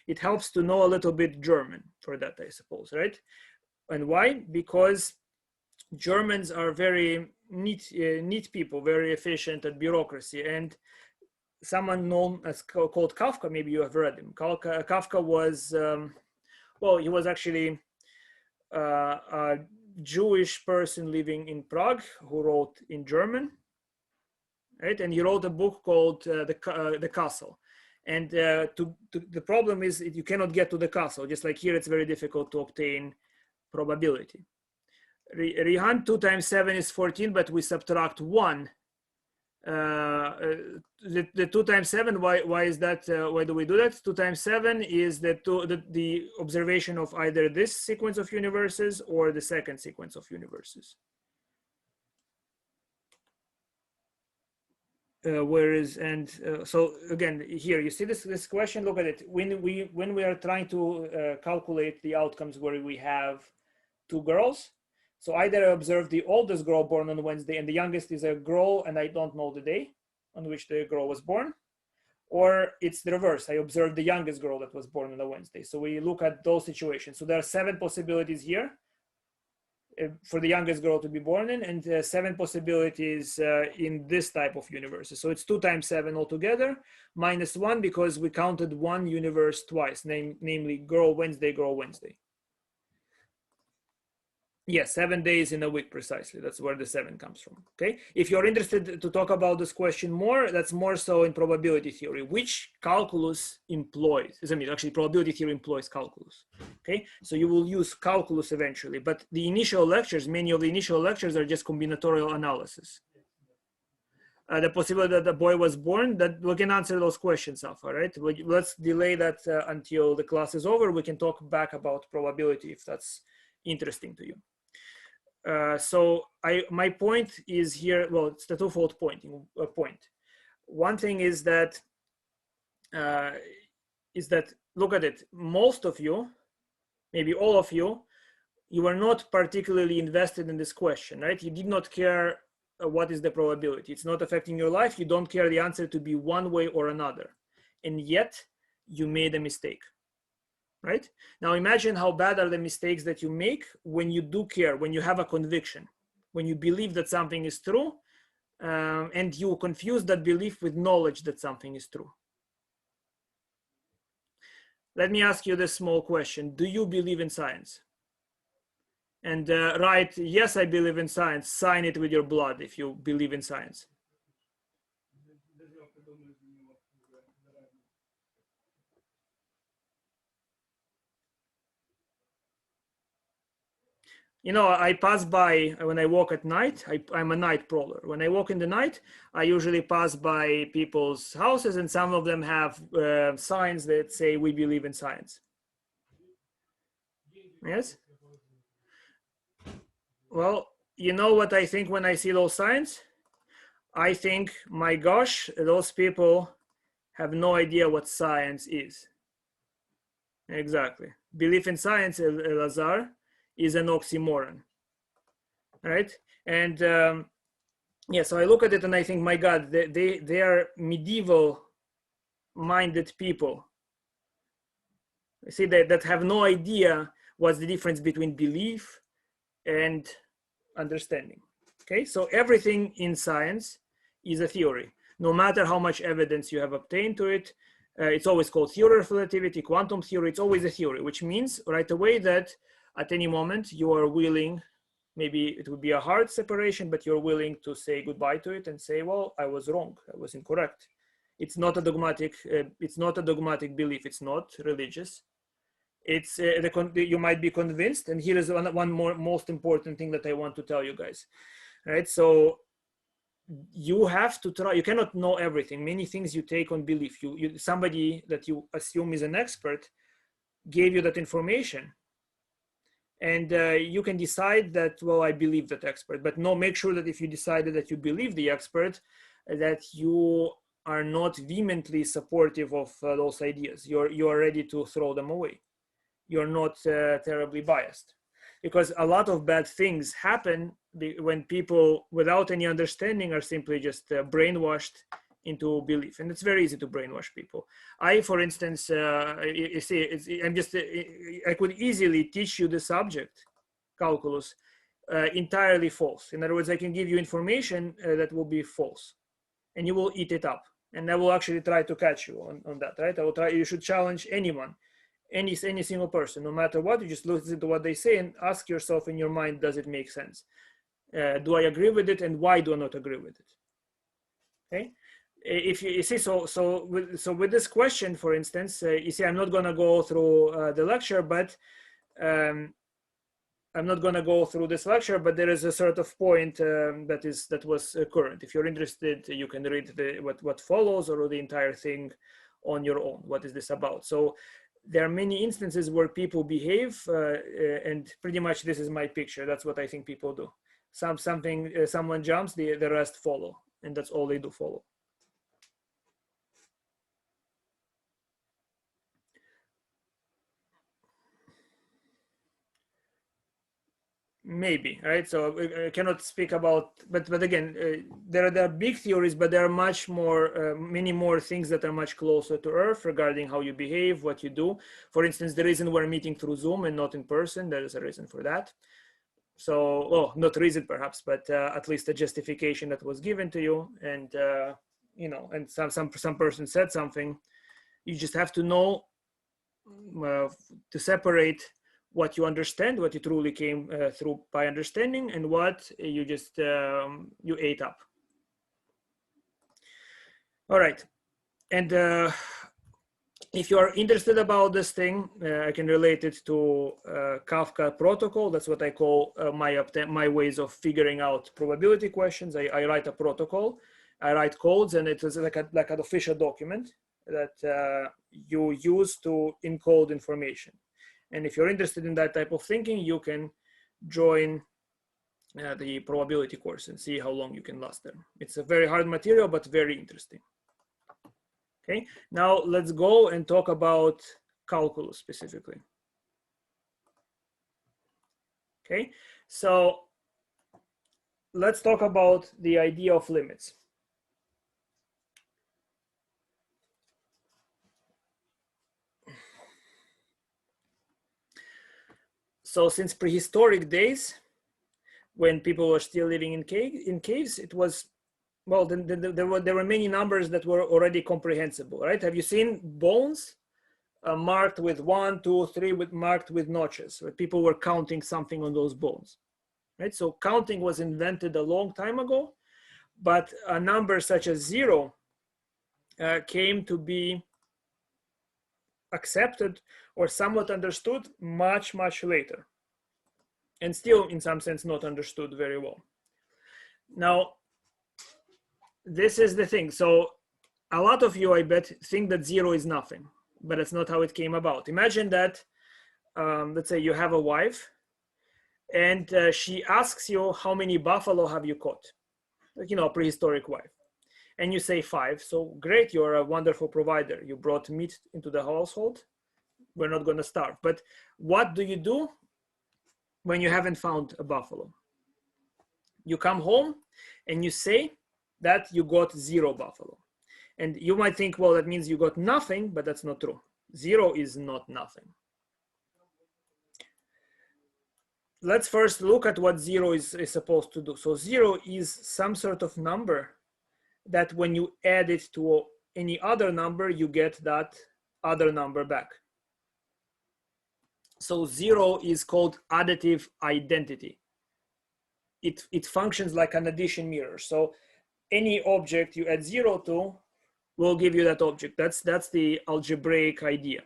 It helps to know a little bit German for that, I suppose, right? And why? Because Germans are very neat people, very efficient at bureaucracy. And someone known as called Kafka, maybe you have read him. Kafka was, he was actually a Jewish person living in Prague who wrote in German, right? And he wrote a book called The Castle. And the problem is you cannot get to the castle. Just like here, it's very difficult to obtain probability. Rihan, 2 times 7 is 14, but we subtract 1. The 2 times 7, why is that? Why do we do that? 2 times 7 is the observation of either this sequence of universes or the second sequence of universes. So again, here you see this question. Look at it. When we are trying to calculate the outcomes where we have 2 girls, so either I observe the oldest girl born on Wednesday and the youngest is a girl and I don't know the day on which the girl was born, or it's the reverse. I observe the youngest girl that was born on a Wednesday. So we look at those situations. So there are 7 possibilities here for the youngest girl to be born in, and 7 possibilities in this type of universes. So it's 2 times 7 altogether, minus 1 because we counted one universe twice, namely girl Wednesday, girl Wednesday. Yes, 7 days in a week precisely. That's where the 7 comes from. Okay. If you're interested to talk about this question more, that's more so in probability theory, which calculus employs. I mean, actually, probability theory employs calculus. Okay. So you will use calculus eventually, but the initial lectures, many of the initial lectures are just combinatorial analysis. The possibility that the boy was born, that we can answer those questions, Alpha, right? Let's delay that until the class is over. We can talk back about probability if that's interesting to you. So my point is here, well, it's the twofold point. One thing is that look at it, most of you, maybe all of you, you are not particularly invested in this question, right? You did not care what is the probability. It's not affecting your life. You don't care the answer to be one way or another. And yet you made a mistake. Right? Now imagine how bad are the mistakes that you make when you do care, when you have a conviction, when you believe that something is true, and you confuse that belief with knowledge that something is true. Let me ask you this small question. Do you believe in science? And write, yes, I believe in science. Sign it with your blood if you believe in science. You know, I pass by when I walk at night. I'm a night prowler. When I walk in the night, I usually pass by people's houses, and some of them have signs that say, we believe in science. Yes? Well, you know what I think when I see those signs? I think, my gosh, those people have no idea what science is. Exactly. Belief in science, Elazar, is an oxymoron, right? And yeah, so I look at it and I think, my God, they are medieval-minded people. I see that have no idea what's the difference between belief and understanding. Okay, so everything in science is a theory, no matter how much evidence you have obtained to it. It's always called theory of relativity, quantum theory. It's always a theory, which means right away that at any moment you are willing, maybe it would be a hard separation, but you're willing to say goodbye to it and say, well, I was wrong, I was incorrect. It's not a dogmatic belief. It's not religious. It's you might be convinced, and here is one more most important thing that I want to tell you guys, right? So you have to try. You cannot know everything. Many things you take on belief. Somebody that you assume is an expert gave you that information, and you can decide that, well, I believe that expert. But no, make sure that if you decided that you believe the expert, that you are not vehemently supportive of those ideas. You are ready to throw them away. You're not terribly biased, because a lot of bad things happen when people without any understanding are simply just brainwashed into belief. And it's very easy to brainwash people. I, for instance, you see, I could easily teach you the subject, calculus, entirely false. In other words, I can give you information that will be false, and you will eat it up. And I will actually try to catch you on that, right? I will try. You should challenge anyone, any single person, no matter what. You just listen to what they say and ask yourself in your mind, does it make sense? Do I agree with it, and why do I not agree with it? Okay. If you see, so with this question, for instance, you see, I'm not going to go through the lecture, but I'm not going to go through this lecture, but there is a sort of point that was current. If you're interested, you can read what follows, or the entire thing on your own. What is this about? So there are many instances where people behave, and pretty much this is my picture. That's what I think people do. Someone jumps, the rest follow, and that's all they do, follow. Maybe, right? So I cannot speak about, but again, there are big theories, but there are much more, many more things that are much closer to Earth regarding how you behave, what you do. For instance, the reason we're meeting through Zoom and not in person, there is a reason for that. So, well, not reason perhaps, but at least a justification that was given to you, and you know, and some person said something. You just have to know to separate what you understand, what you truly came through by understanding, and what you just you ate up. All right, and if you are interested about this thing, I can relate it to Kafka protocol. That's what I call my ways of figuring out probability questions. I write a protocol, I write codes, and it is like an official document that you use to encode information. And if you're interested in that type of thinking, you can join the probability course and see how long you can last there. It's a very hard material, but very interesting. Okay, now let's go and talk about calculus specifically. Okay, so let's talk about the idea of limits. So since prehistoric days, when people were still living in caves, it was, well, there were many numbers that were already comprehensible, right? Have you seen bones marked with 1, 2, 3, marked with notches, where people were counting something on those bones, right? So counting was invented a long time ago, but a number such as 0 came to be accepted or somewhat understood much later, and still in some sense not understood very well. Now, this is the thing. So a lot of you, I bet, think that 0 is nothing, but that's not how it came about. Imagine that, let's say you have a wife, and she asks you, how many buffalo have you caught? Like, you know, a prehistoric wife. And you say 5. So great, you're a wonderful provider. You brought meat into the household. We're not going to starve. But what do you do when you haven't found a buffalo? You come home and you say that you got 0 buffalo. And you might think, well, that means you got nothing, but that's not true. 0 is not nothing. Let's first look at what 0 is supposed to do. So 0 is some sort of number that when you add it to any other number, you get that other number back. So 0 is called additive identity. It functions like an addition mirror. So any object you add 0 to will give you that object. That's the algebraic idea,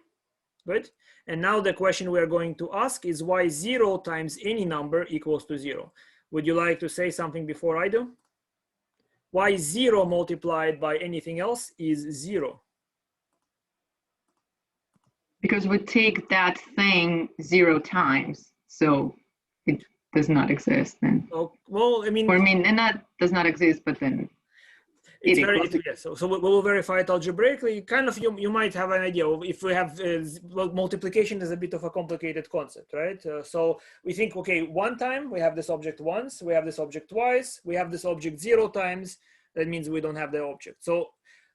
right? And now the question we are going to ask is why 0 times any number equals to 0. Would you like to say something before I do? Why 0 multiplied by anything else is 0? Because we take that thing 0 times, so it does not exist then. Oh, well, I mean, Or I mean, and that does not exist, but then it's very, yes. So we'll verify it algebraically. Kind of, you might have an idea. If we have, well, multiplication is a bit of a complicated concept, right? So we think, okay, one time we have this object once, we have this object twice, we have this object 0 times. That means we don't have the object. So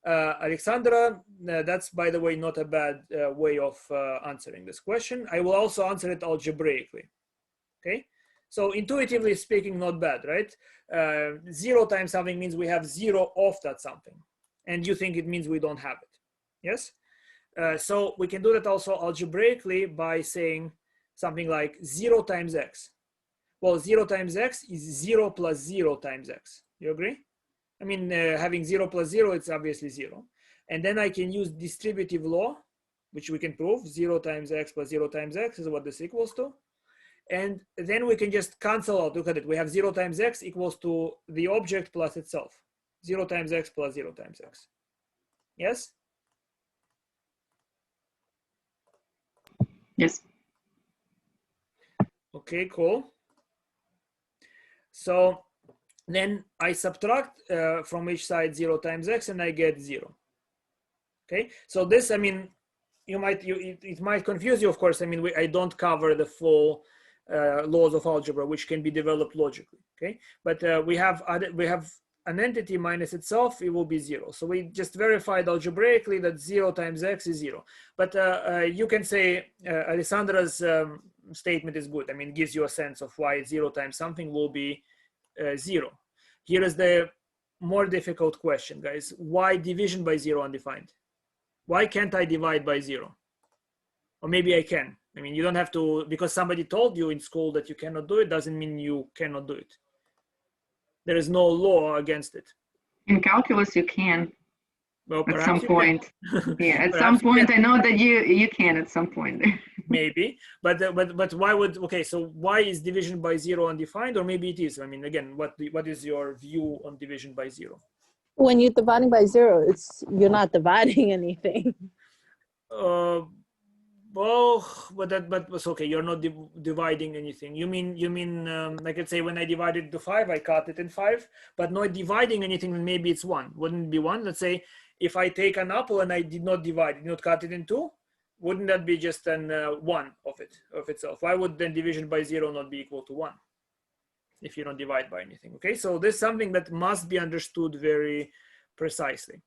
Alexandra, that's, by the way, not a bad way of answering this question. I will also answer it algebraically, okay? So intuitively speaking, not bad, right? 0 times something means we have 0 of that something. And you think it means we don't have it, yes? So we can do that also algebraically by saying something like 0 times x. Well, 0 times x is 0 plus 0 times x. You agree? I mean, having 0 plus 0, it's obviously 0. And then I can use distributive law, which we can prove. 0 times x plus 0 times x is what this equals to. And then we can just cancel out. Look at it. We have 0 times x equals to the object plus itself. 0 times x plus 0 times x. Yes? yes. Okay, cool. So then I subtract from each side 0 times x and I get 0. Okay, so this, I mean, it might confuse you, of course. I mean, I don't cover the full laws of algebra, which can be developed logically. Okay, but we have an entity minus itself, it will be 0. So we just verified algebraically that 0 times x is 0. But you can say Alessandra's statement is good. I mean, it gives you a sense of why 0 times something will be 0. Here is the more difficult question, guys. Why division by 0 undefined? Why can't I divide by 0? Or maybe I can. I mean, you don't have to, because somebody told you in school that you cannot do it, doesn't mean you cannot do it. There is no law against it. In calculus, you can Well, at some perhaps you point. can. Yeah, at Perhaps some you point, can. I know that you can at some point. Maybe, but why would, okay, so why is division by zero undefined? Or maybe it is. I mean, again, what is your view on division by zero? When you're dividing by zero, you're not dividing anything. Well, but was okay. You're not dividing anything. You mean like, let's say when I divided to 5, I cut it in 5, but not dividing anything. Then maybe it's 1. Wouldn't it be 1? Let's say if I take an apple and I did not divide, did not cut it in 2, wouldn't that be just an 1 of itself? Why would then division by 0 not be equal to 1 if you don't divide by anything? Okay, so this is something that must be understood very precisely.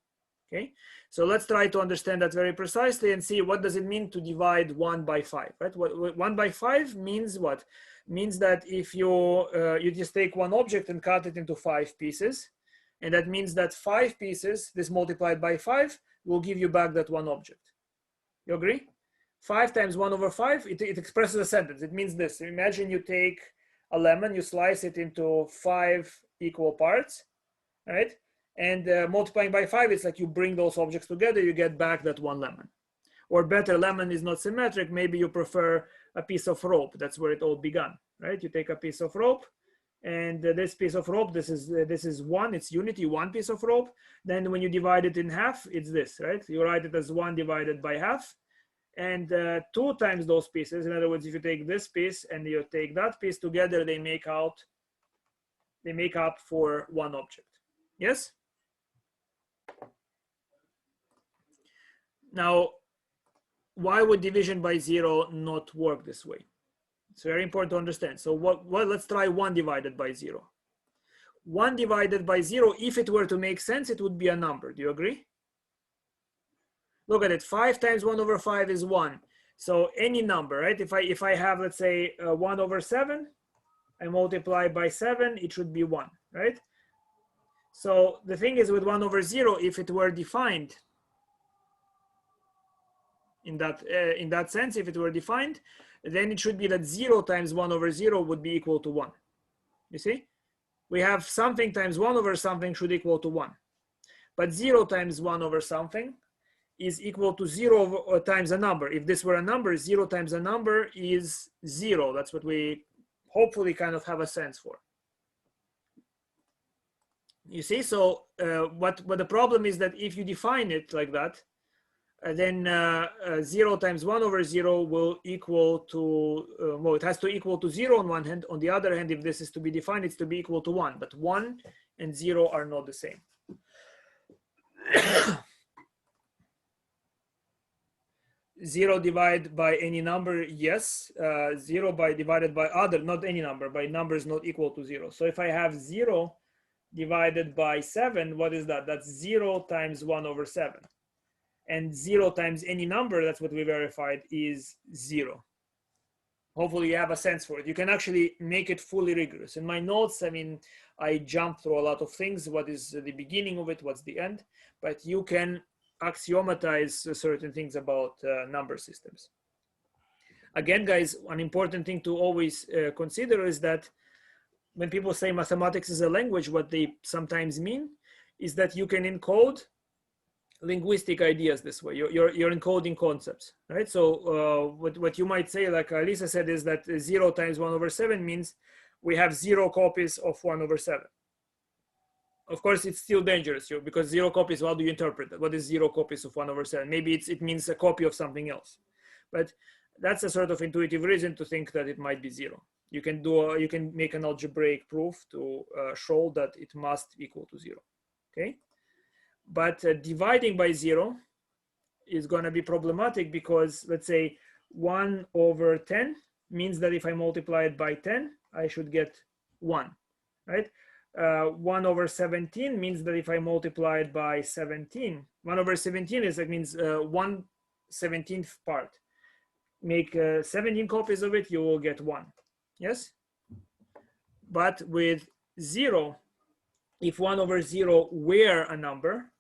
Okay, so let's try to understand that very precisely and see what does it mean to divide 1 by 5, right? 1 by 5 means what? Means that if you you just take one object and cut it into 5 pieces, and that means that 5 pieces, this multiplied by 5, will give you back that one object. You agree? 5 times 1 over 5, it expresses a sentence. It means this. Imagine you take a lemon, you slice it into 5 equal parts, right? And multiplying by 5, it's like you bring those objects together, you get back that one lemon. Or better, lemon is not symmetric. Maybe you prefer a piece of rope. That's where it all began, right? You take a piece of rope, and this piece of rope, this is 1, it's unity, 1 piece of rope. Then when you divide it in half, it's this, right? You write it as 1 divided by half. And 2 times those pieces, in other words, if you take this piece and you take that piece together, they make up for one object. Yes? Now, why would division by 0 not work this way? It's very important to understand. So let's try 1 divided by 0. 1 divided by 0, if it were to make sense, it would be a number. Do you agree? Look at it. 5 times 1 over 5 is 1. So any number, right? If I have, let's say, 1 over 7, I multiply by 7, it should be 1, right? So the thing is with 1 over 0, if it were defined, in that sense, if it were defined, then it should be that 0 times 1 over 0 would be equal to 1. You see? We have something times 1 over something should equal to 1. But 0 times 1 over something is equal to 0 times a number. If this were a number, 0 times a number is 0. That's what we hopefully kind of have a sense for. You see? So what the problem is that if you define it like that, then 0 times 1 over 0 will equal to, well, it has to equal to 0 on one hand. On the other hand, if this is to be defined, it's to be equal to 1. But 1 and 0 are not the same. 0 divided by any number, yes. 0 divided by other, not any number, by numbers not equal to 0. So if I have 0 divided by 7, what is that? That's 0 times 1 over 7. And 0 times any number, that's what we verified, is 0. Hopefully you have a sense for it. You can actually make it fully rigorous. In my notes, I mean, I jumped through a lot of things. What is the beginning of it? What's the end? But you can axiomatize certain things about number systems. Again, guys, an important thing to always consider is that when people say mathematics is a language, what they sometimes mean is that you can encode linguistic ideas this way. You're encoding concepts, right? So what you might say, like Lisa said, is that 0 times 1 over 7 means we have 0 copies of 1 over 7. Of course, it's still dangerous because 0 copies, how do you interpret that? What is 0 copies of 1 over 7? Maybe it means a copy of something else. But that's a sort of intuitive reason to think that it might be 0. You can make an algebraic proof to show that it must equal to 0. Okay? But dividing by 0 is going to be problematic because, let's say, 1 over 10 means that if I multiply it by 10, I should get 1, right? 1 over 17 means that if I multiply it by 17, 1 over 17 is, that means 1/17th part. Make 17 copies of it, you will get 1. Yes? But with 0, if 1 over 0 were a number,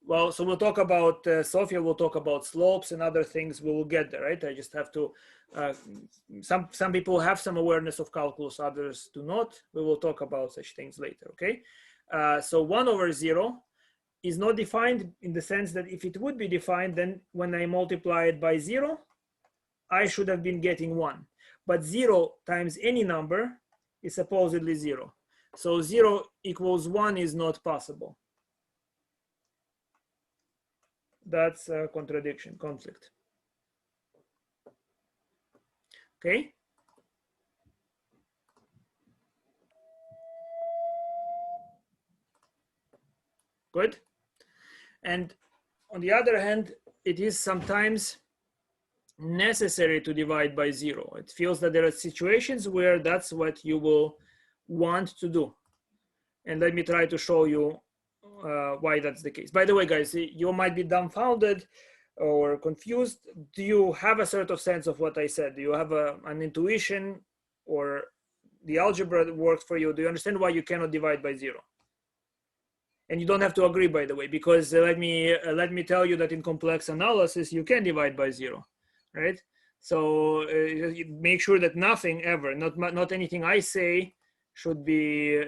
well, so we'll talk about, Sophia will talk about slopes and other things. We will get there, right? I just have to, some people have some awareness of calculus, others do not. We will talk about such things later, okay? So 1 over 0 is not defined in the sense that if it would be defined, then when I multiply it by 0, I should have been getting 1. But 0 times any number is supposedly 0. So 0 equals 1 is not possible. That's a contradiction, conflict. Okay. Good. And on the other hand, it is sometimes necessary to divide by 0. It feels that there are situations where that's what you will want to do. And let me try to show you why that's the case. By the way, guys, you might be dumbfounded or confused. Do you have a sort of sense of what I said? Do you have an intuition, or the algebra that works for you? Do you understand why you cannot divide by 0? And you don't have to agree, by the way, because let me tell you that in complex analysis, you can divide by 0, right? So make sure that nothing ever, not anything I say should be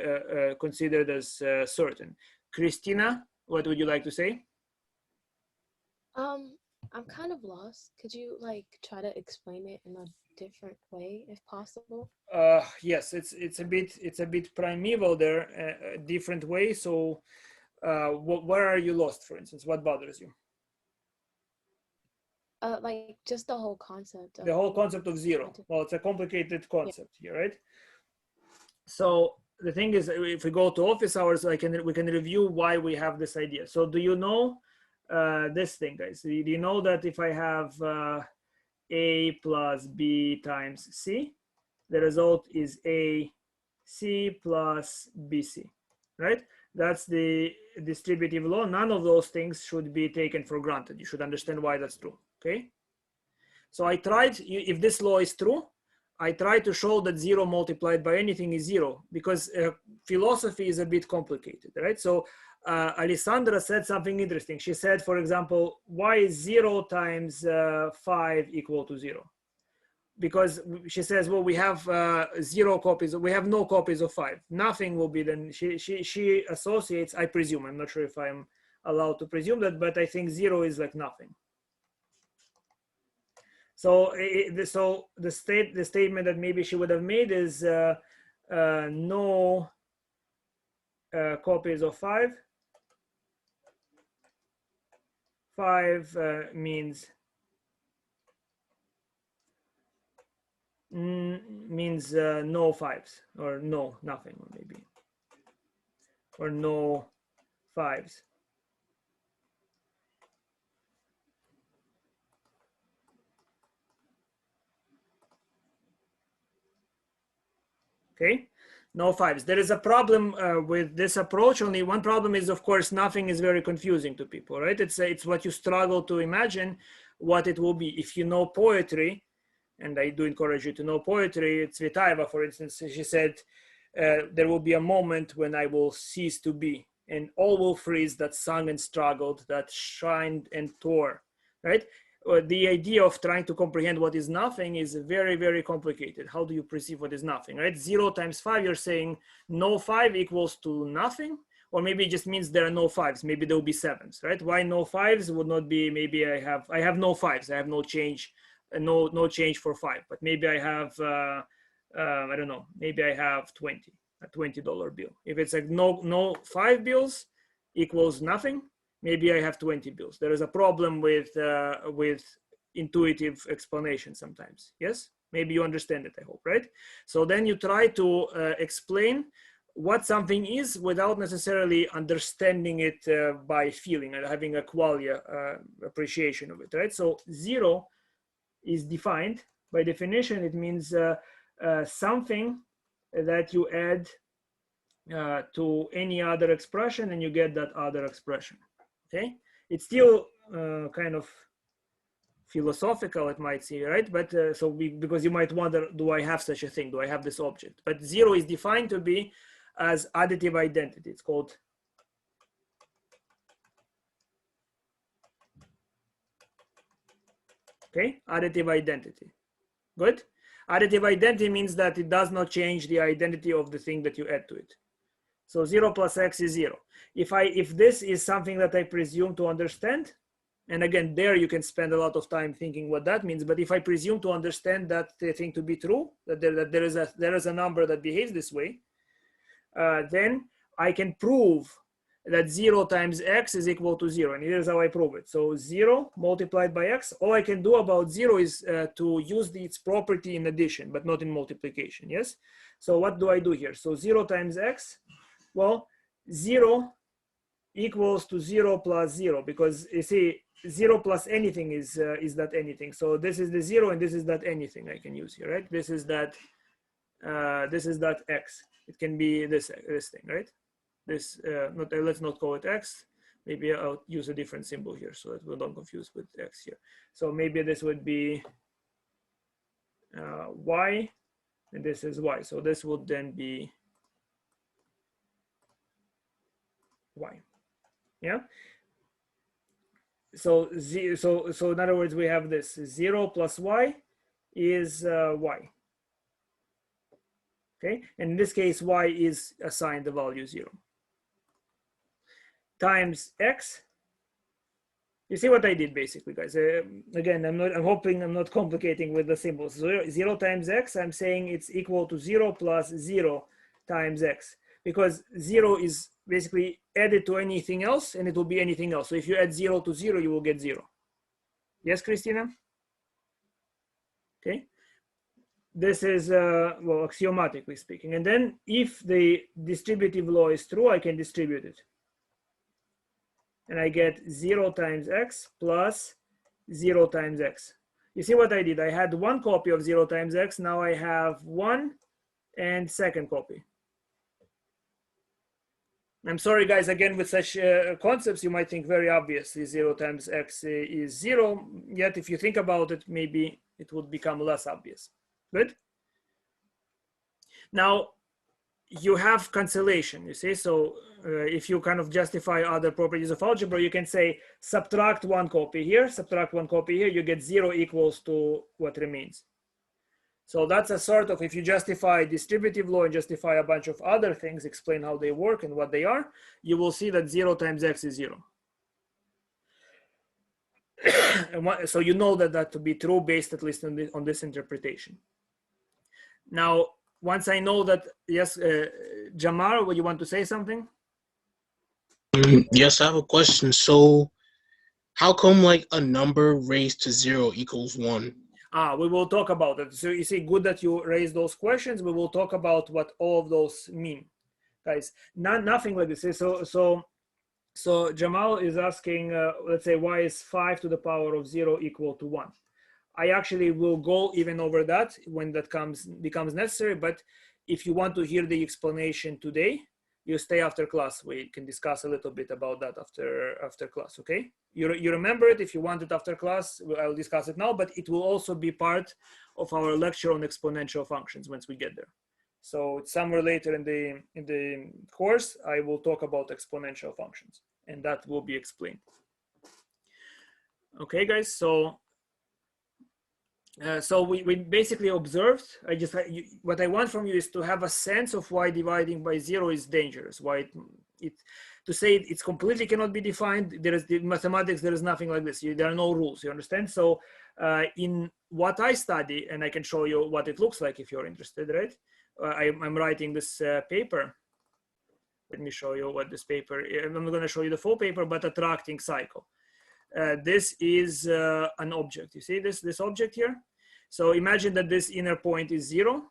considered as certain. Christina, what would you like to say? I'm kind of lost. Could you like try to explain it in a different way if possible? Yes, it's a bit primeval there, a different way. So where are you lost, for instance? What bothers you? Like just the whole concept. The whole concept of 0. Well, it's a complicated concept here, right? So the thing is, if we go to office hours, we can review why we have this idea. So do you know this thing, guys? Do you know that if I have A plus B times C, the result is AC plus BC, right? That's the distributive law. None of those things should be taken for granted. You should understand why that's true, okay? So I tried, if this law is true, I try to show that 0 multiplied by anything is 0, because philosophy is a bit complicated, right? So Alessandra said something interesting. She said, for example, why is 0 times 5 equal to 0? Because she says, well, we have 0 copies, we have no copies of 5. Nothing will be then, she associates, I presume, I'm not sure if I'm allowed to presume that, but I think 0 is like nothing. So, the statement that maybe she would have made is no copies of 5. 5 means no 5s, or no nothing, or maybe, or no 5s. Okay, no 5s. There is a problem with this approach. Only one problem is, of course, nothing is very confusing to people, right? It's what you struggle to imagine what it will be. If you know poetry, and I do encourage you to know poetry, Tsvetaeva, for instance, she said, there will be a moment when I will cease to be, and all will freeze that sung and struggled, that shined and tore, right? The idea of trying to comprehend what is nothing is very, very complicated. How do you perceive what is nothing, right? 0 times 5, you're saying no 5 equals to nothing, or maybe it just means there are no 5s. Maybe there will be 7s, right? Why no 5s would not be, maybe I have no 5s. I have no change, no change for 5, but maybe I have, I don't know, maybe I have a $20 bill. If it's like no 5 bills equals nothing, maybe I have 20 bills. There is a problem with intuitive explanation sometimes. Yes, maybe you understand it, I hope, right? So then you try to explain what something is without necessarily understanding it by feeling and having a qualia appreciation of it, right? So 0 is defined by definition. It means something that you add to any other expression, and you get that other expression. Okay, it's still kind of philosophical, it might seem, right? But because you might wonder, do I have such a thing? Do I have this object? But 0 is defined to be as additive identity. It's called Okay, additive identity. Good. Additive identity means that it does not change the identity of the thing that you add to it. So 0 plus x is 0. If this is something that I presume to understand, and again, there you can spend a lot of time thinking what that means, but if I presume to understand that thing to be true, that there is a number that behaves this way, then I can prove that 0 times x is equal to 0, and here's how I prove it. So 0 multiplied by x, all I can do about 0 is to use its property in addition, but not in multiplication, yes? So what do I do here? So 0 times x, well, 0 equals to 0 plus 0, because you see, 0 plus anything is that anything. So this is the 0, and this is that anything I can use here, right? This is that x. It can be this thing, right? This, let's not call it x. Maybe I'll use a different symbol here so that we don't confuse with x here. So maybe this would be y, and this is y. So this would then be y. Yeah. So in other words, we have this 0 plus y is y. Okay, and in this case, y is assigned the value 0. Times x. You see what I did basically, guys. Again, I'm hoping I'm not complicating with the symbols. 0 times x, I'm saying it's equal to 0 plus 0 times x, because 0 is basically added to anything else, and it will be anything else. So if you add 0 to 0, you will get 0. Yes, Christina? Okay. This is, well, axiomatically speaking. And then if the distributive law is true, I can distribute it. And I get 0 times x plus 0 times x. You see what I did? I had one copy of 0 times x. Now I have one and second copy. I'm sorry, guys, again, with such concepts, you might think very obviously 0 times x is 0. Yet if you think about it, maybe it would become less obvious. Good. Now, you have cancellation, you see. So if you kind of justify other properties of algebra, you can say subtract one copy here, subtract one copy here, you get 0 equals to what remains. So that's a sort of, if you justify distributive law and justify a bunch of other things, explain how they work and what they are, you will see that 0 times x is 0. And so you know that to be true based at least on this interpretation. Now, once I know that, yes, Jamar, would you want to say something? Yes, I have a question. So how come like a number raised to 0 equals 1? We will talk about it. So you see, good that you raised those questions. We will talk about what all of those mean, guys. Nothing like this. So Jamal is asking, let's say, why is 5 to the power of 0 equal to 1? I actually will go even over that when that becomes necessary. But if you want to hear the explanation today, you stay after class. We can discuss a little bit about that after class, okay? You remember it. If you want it after class, I'll discuss it now, but it will also be part of our lecture on exponential functions once we get there. So somewhere later in the course, I will talk about exponential functions, and that will be explained. Okay, guys, so we basically observed, what I want from you is to have a sense of why dividing by 0 is dangerous, why to say it's completely cannot be defined. There is the mathematics, there is nothing like this. There are no rules, you understand? So in what I study, and I can show you what it looks like if you're interested, right? I'm writing this paper. Let me show you what this paper, I'm not going to show you the full paper, but attracting cycle. This is an object. You see this object here? So imagine that this inner point is 0,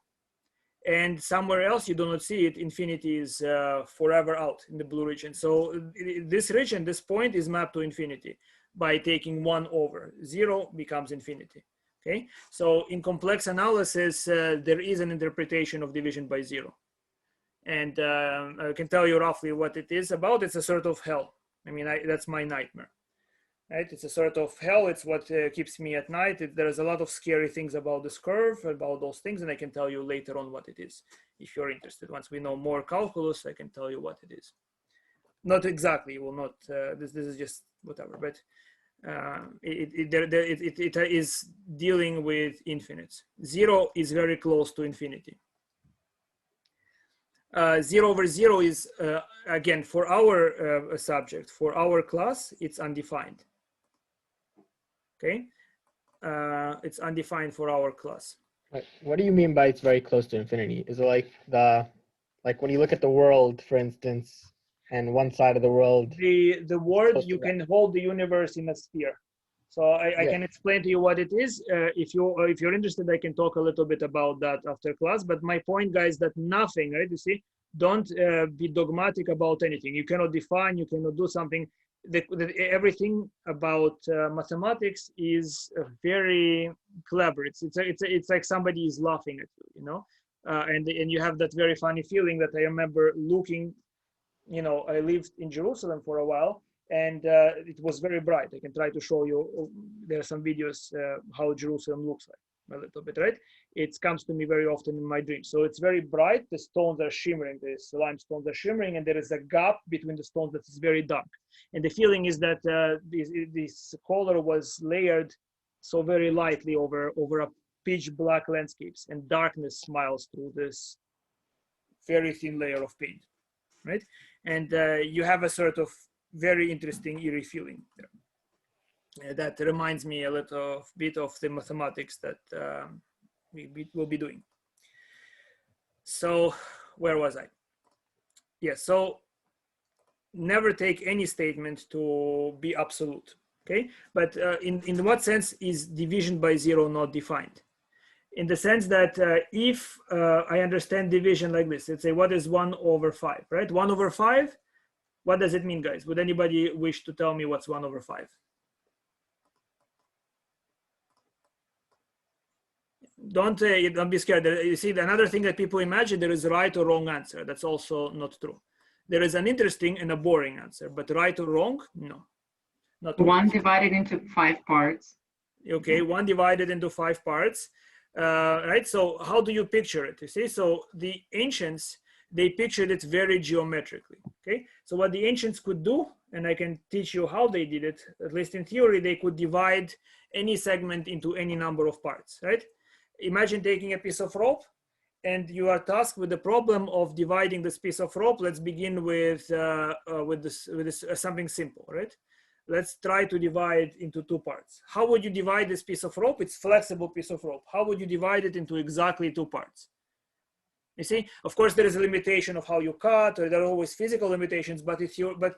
and somewhere else you do not see it. Infinity is forever out in the blue region. So this region, this point is mapped to infinity by taking 1 over. 0 becomes infinity. Okay. So in complex analysis, there is an interpretation of division by 0. And I can tell you roughly what it is about. It's a sort of hell. I mean, that's my nightmare. Right? It's a sort of hell. It's what keeps me at night. There's a lot of scary things about this curve, about those things, and I can tell you later on what it is if you're interested. Once we know more calculus, I can tell you what it is. Not exactly. Will not. This is just whatever. But It is dealing with infinites. 0 is very close to infinity. 0 over 0 is, again, for our subject, for our class, it's undefined. Okay, it's undefined for our class. What do you mean by it's very close to infinity? Is it like when you look at the world, for instance, and one side of the world? The word, close to you that. can hold the universe in a sphere. So I Yeah. can explain to you what it is. If you're interested, I can talk a little bit about that after class. But my point, guys, that nothing, right? You see, don't be dogmatic about anything. You cannot define. You cannot do something. Everything about mathematics is very clever. It's like somebody is laughing at you, you know, and you have that very funny feeling that I remember looking. You know, I lived in Jerusalem for a while, and it was very bright. I can try to show you. There are some videos how Jerusalem looks like a little bit, right? It comes to me very often in my dreams. So it's very bright. The stones are shimmering. The limestones are shimmering, and there is a gap between the stones that is very dark. And the feeling is that this color was layered so very lightly over a pitch black landscapes, and darkness smiles through this very thin layer of paint, right? And you have a sort of very interesting eerie feeling there. That reminds me a little bit of the mathematics that we will be doing. So where was I? Yeah, so never take any statement to be absolute, okay? But in what sense is division by 0 not defined? In the sense that if I understand division like this, let's say what is 1 over 5, right? 1 over 5, what does it mean, guys? Would anybody wish to tell me what's 1 over 5? Don't be scared. You see, another thing that people imagine, there is a right or wrong answer. That's also not true. There is an interesting and a boring answer, but right or wrong, no. Not 1 divided into 5 parts. Okay, 1 divided into 5 parts. Right, so how do you picture it? You see, so the ancients, they pictured it very geometrically. Okay, so what the ancients could do, and I can teach you how they did it, at least in theory, they could divide any segment into any number of parts, right? Imagine taking a piece of rope, and you are tasked with the problem of dividing this piece of rope. Let's begin with something simple, right? Let's try to divide into 2 parts. How would you divide this piece of rope? It's flexible piece of rope. How would you divide it into exactly 2 parts? You see, of course, there is a limitation of how you cut, or there are always physical limitations, but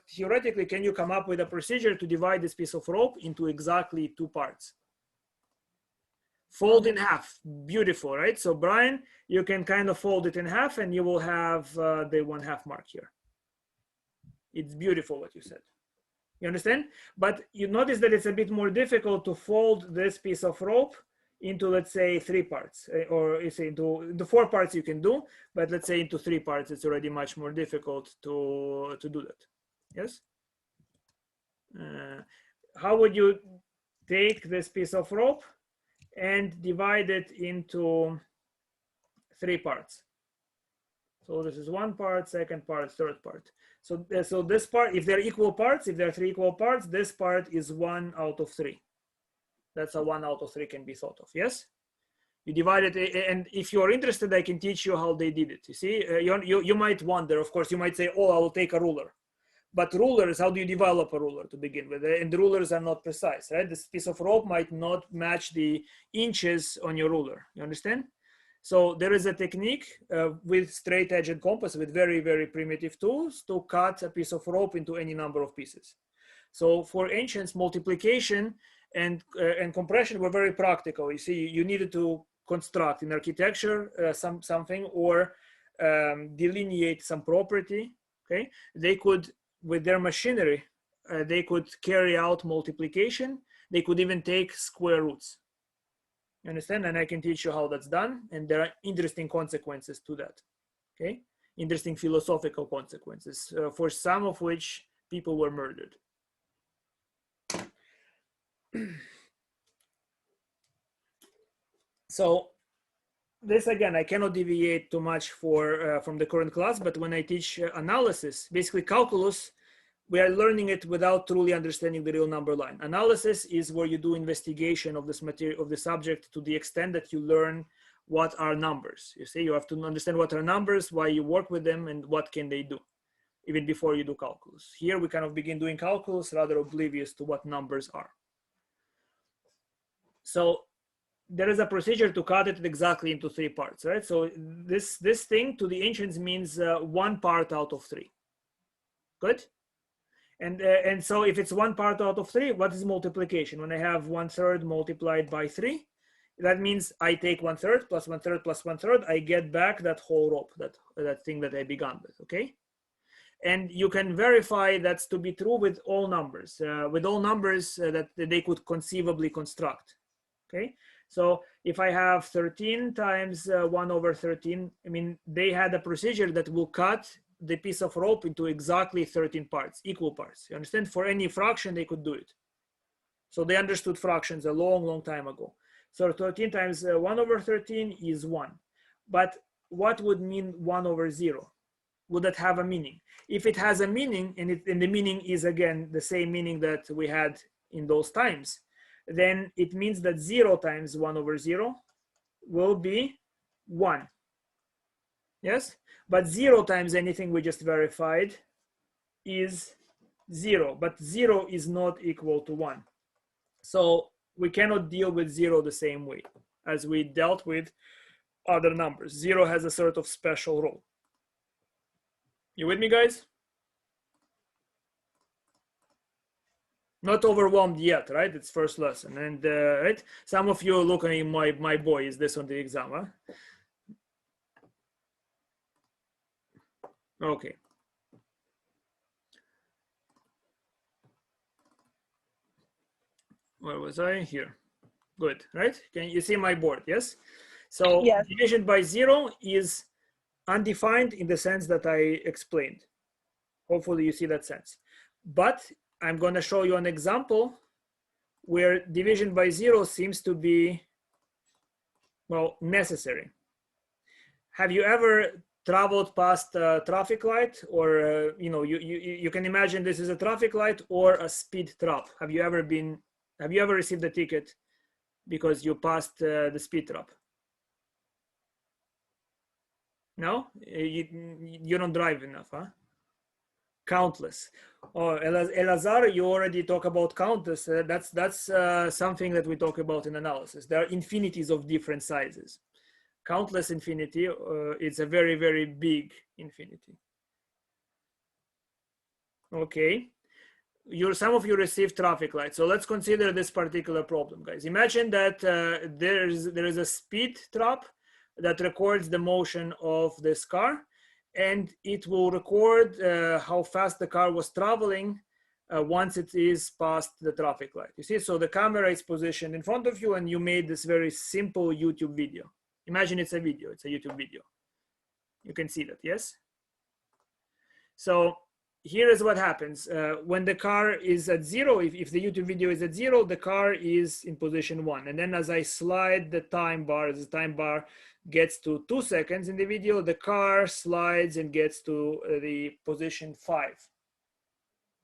theoretically, can you come up with a procedure to divide this piece of rope into exactly 2 parts? Fold in half, beautiful, right? So Brian, you can kind of fold it in half and you will have the 1/2 mark here. It's beautiful what you said. You understand? But you notice that it's a bit more difficult to fold this piece of rope into, let's say, 3 parts, or you say into the 4 parts you can do, but let's say into 3 parts, it's already much more difficult to do that. Yes? How would you take this piece of rope and divide it into 3 parts? So this is 1 part, 2nd part, 3rd part. So this part, if they're equal parts, if there are 3 equal parts, this part is 1 out of 3. That's how 1 out of 3 can be thought of. Yes? You divide it, and if you're interested, I can teach you how they did it. You see, you might wonder, of course, you might say, oh, I will take a ruler. But rulers, how do you develop a ruler to begin with? And the rulers are not precise, right? This piece of rope might not match the inches on your ruler. You understand? So there is a technique with straight edge and compass, with very, very primitive tools, to cut a piece of rope into any number of pieces. So for ancients, multiplication and compression were very practical. You see, you needed to construct in architecture something, or delineate some property. Okay, they could, with their machinery, they could carry out multiplication. They could even take square roots. You understand? And I can teach you how that's done. And there are interesting consequences to that. Okay, interesting philosophical consequences, for some of which people were murdered. So this, again, I cannot deviate too much from the current class, but when I teach analysis, basically calculus, we are learning it without truly understanding the real number line. Analysis is where you do investigation of this material, of the subject, to the extent that you learn what are numbers. You see, you have to understand what are numbers, why you work with them, and what can they do, even before you do calculus. Here we kind of begin doing calculus, rather oblivious to what numbers are. So there is a procedure to cut it exactly into 3 parts, right? So this thing to the ancients means 1 part out of 3. Good. And so if it's 1 part out of 3, what is multiplication? When I have 1/3 multiplied by 3, that means I take 1/3 plus 1/3 plus 1/3. I get back that whole rope, that thing that I began with. Okay. And you can verify that's to be true with all numbers, that they could conceivably construct. Okay. So if I have 13 times 1/13, I mean, they had a procedure that will cut the piece of rope into exactly 13 parts, equal parts. You understand? For any fraction, they could do it. So they understood fractions a long, long time ago. So 13 times 1/13 is 1. But what would mean 1/0? Would that have a meaning? If it has a meaning, and the meaning is, again, the same meaning that we had in those times, then it means that 0 times 1/0 will be 1. Yes? But 0 times anything we just verified is 0. But 0 is not equal to 1. So we cannot deal with 0 the same way as we dealt with other numbers. 0 has a sort of special role. You with me, guys? Not overwhelmed yet, right? It's first lesson. And right? Some of you are looking, my boy, is this on the exam, huh? Okay. Where was I? Here. Good, right? Can you see my board? Yes. So Yes. division by 0 is undefined in the sense that I explained. Hopefully you see that sense. But I'm going to show you an example where division by 0 seems to be, well, necessary. Have you ever traveled past a traffic light, or you can imagine this is a traffic light or a speed trap? Have you ever received a ticket because you passed the speed trap? No, you don't drive enough, huh? Countless. Oh, Elazar, you already talk about countless. That's something that we talk about in analysis. There are infinities of different sizes. Countless infinity, it's a very, very big infinity. Okay, some of you received traffic lights. So let's consider this particular problem, guys. Imagine that there is a speed trap that records the motion of this car, and it will record how fast the car was traveling once it is past the traffic light. You see, so the camera is positioned in front of you, and you made this very simple YouTube video. Imagine it's a video, it's a YouTube video. You can see that, yes? So here is what happens. When the car is at 0, if the YouTube video is at 0, the car is in position 1. And then as I slide the time bar, as the time bar gets to 2 seconds in the video, the car slides and gets to the position 5.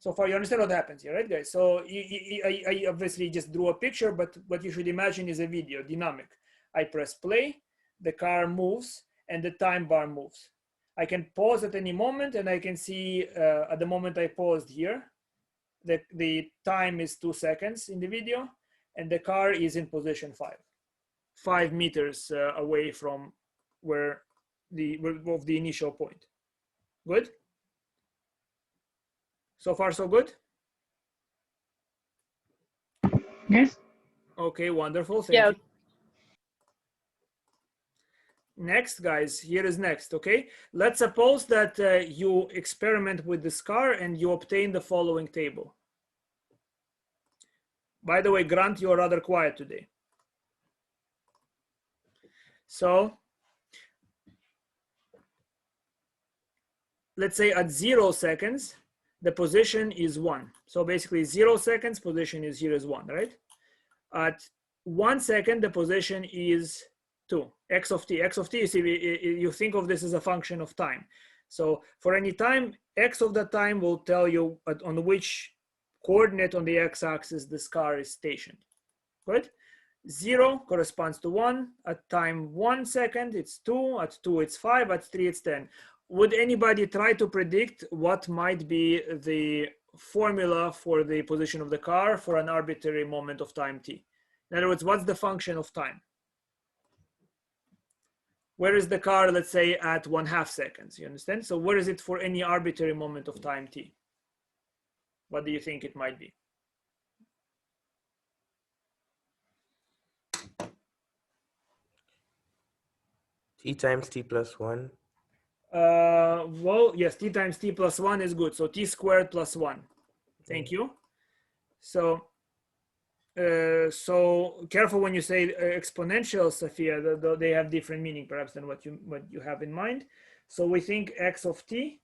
So far, you understand what happens here, right, guys? So I obviously just drew a picture, but what you should imagine is a video, dynamic. I press play, the car moves, and the time bar moves. I can pause at any moment, and I can see at the moment I paused here, the time is 2 seconds in the video, and the car is in position 5 meters away from where of the initial point. Good? So far, so good? Yes. Okay, wonderful. Thank you. Next, guys, here is next, okay? Let's suppose that you experiment with this car and you obtain the following table. By the way, Grant, you are rather quiet today. So let's say at 0 seconds, the position is 1. So basically 0 seconds, position is here is 1, right? At 1 second, the position is 2, x of t. X of t, you see, you think of this as a function of time. So for any time, x of the time will tell you on which coordinate on the x-axis this car is stationed. Good. 0 corresponds to 1. At time 1 second, it's 2. At 2, it's 5. At 3, it's 10. Would anybody try to predict what might be the formula for the position of the car for an arbitrary moment of time t? In other words, what's the function of time? Where is the car, let's say, at 1/2 seconds? You understand? So where is it for any arbitrary moment of time t? What do you think it might be? T times t plus 1. Well, yes, t times t plus 1 is good. So t squared plus 1. Thank you. So, so careful when you say exponential, Sophia. They have different meaning, perhaps, than what you have in mind. So we think x of t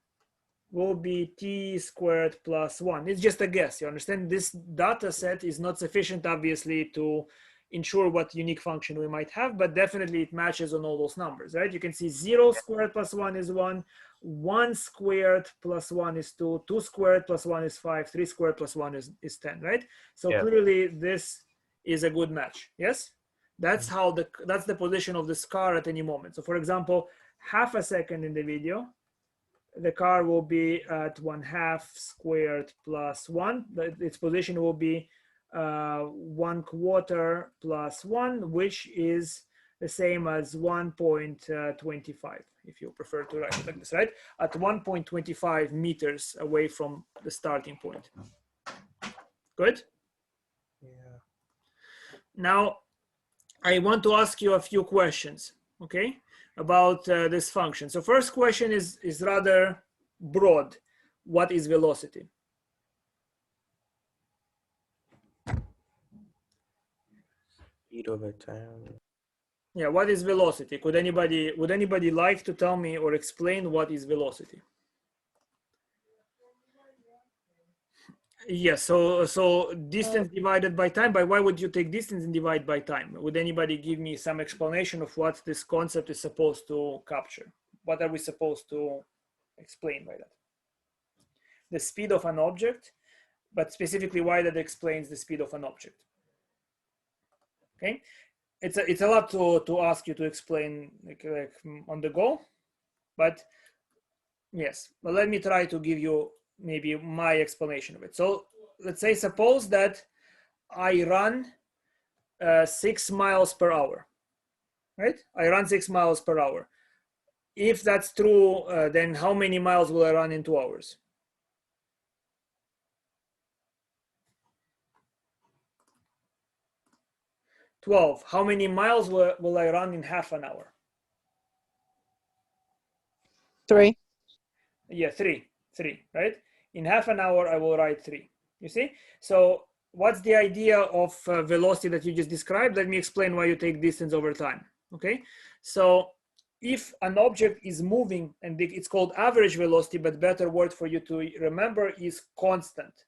will be t squared plus 1. It's just a guess. You understand? This data set is not sufficient, obviously, to ensure what unique function we might have, but definitely it matches on all those numbers, right? You can see 0 squared plus 1 is 1, 1 squared plus 1 is 2, 2 squared plus 1 is 5, 3 squared plus 1 is 10, right? So clearly this is a good match. Yes, that's how that's the position of this car at any moment. So for example, 1/2 second in the video, the car will be at 1/2 squared plus 1. Its position will be 1/4 plus 1, which is the same as 1.25, if you prefer to write it like this, right? At 1.25 meters away from the starting point. Good? Yeah. Now, I want to ask you a few questions, okay, about this function. So first question is rather broad. What is velocity? Speed over time. Yeah, what is velocity? Would anybody like to tell me or explain what is velocity? Yes, so distance divided by time. But why would you take distance and divide by time? Would anybody give me some explanation of what this concept is supposed to capture? What are we supposed to explain by that? The speed of an object, but specifically why that explains the speed of an object. Okay, it's a lot to ask you to explain like on the go, but yes, but let me try to give you maybe my explanation of it. So let's say, suppose that I run 6 miles per hour, right? I run 6 miles per hour. If that's true, then how many miles will I run in 2 hours? $12. How many miles will I run in half an hour? 3. Yeah, 3, right? In half an hour, I will write 3. You see? So what's the idea of velocity that you just described? Let me explain why you take distance over time, okay? So if an object is moving, and it's called average velocity, but better word for you to remember is constant.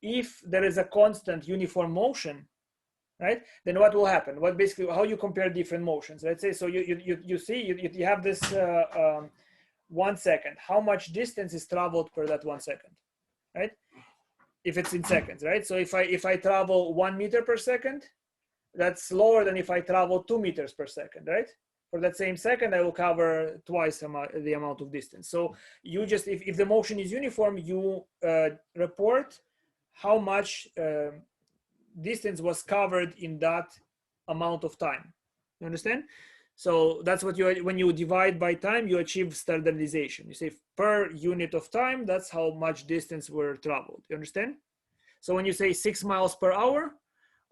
If there is a constant uniform motion, right, then what will happen? What basically, how you compare different motions? Let's say, so you see, you have this 1 second. How much distance is traveled per that 1 second, right? If it's in seconds, right? So if I travel 1 meter per second, that's slower than if I travel 2 meters per second, right? For that same second, I will cover twice the amount of distance. So you just, if the motion is uniform, you report how much distance was covered in that amount of time. You understand? So that's what when you divide by time, you achieve standardization. You say per unit of time, that's how much distance were traveled. You understand? So when you say 6 miles per hour,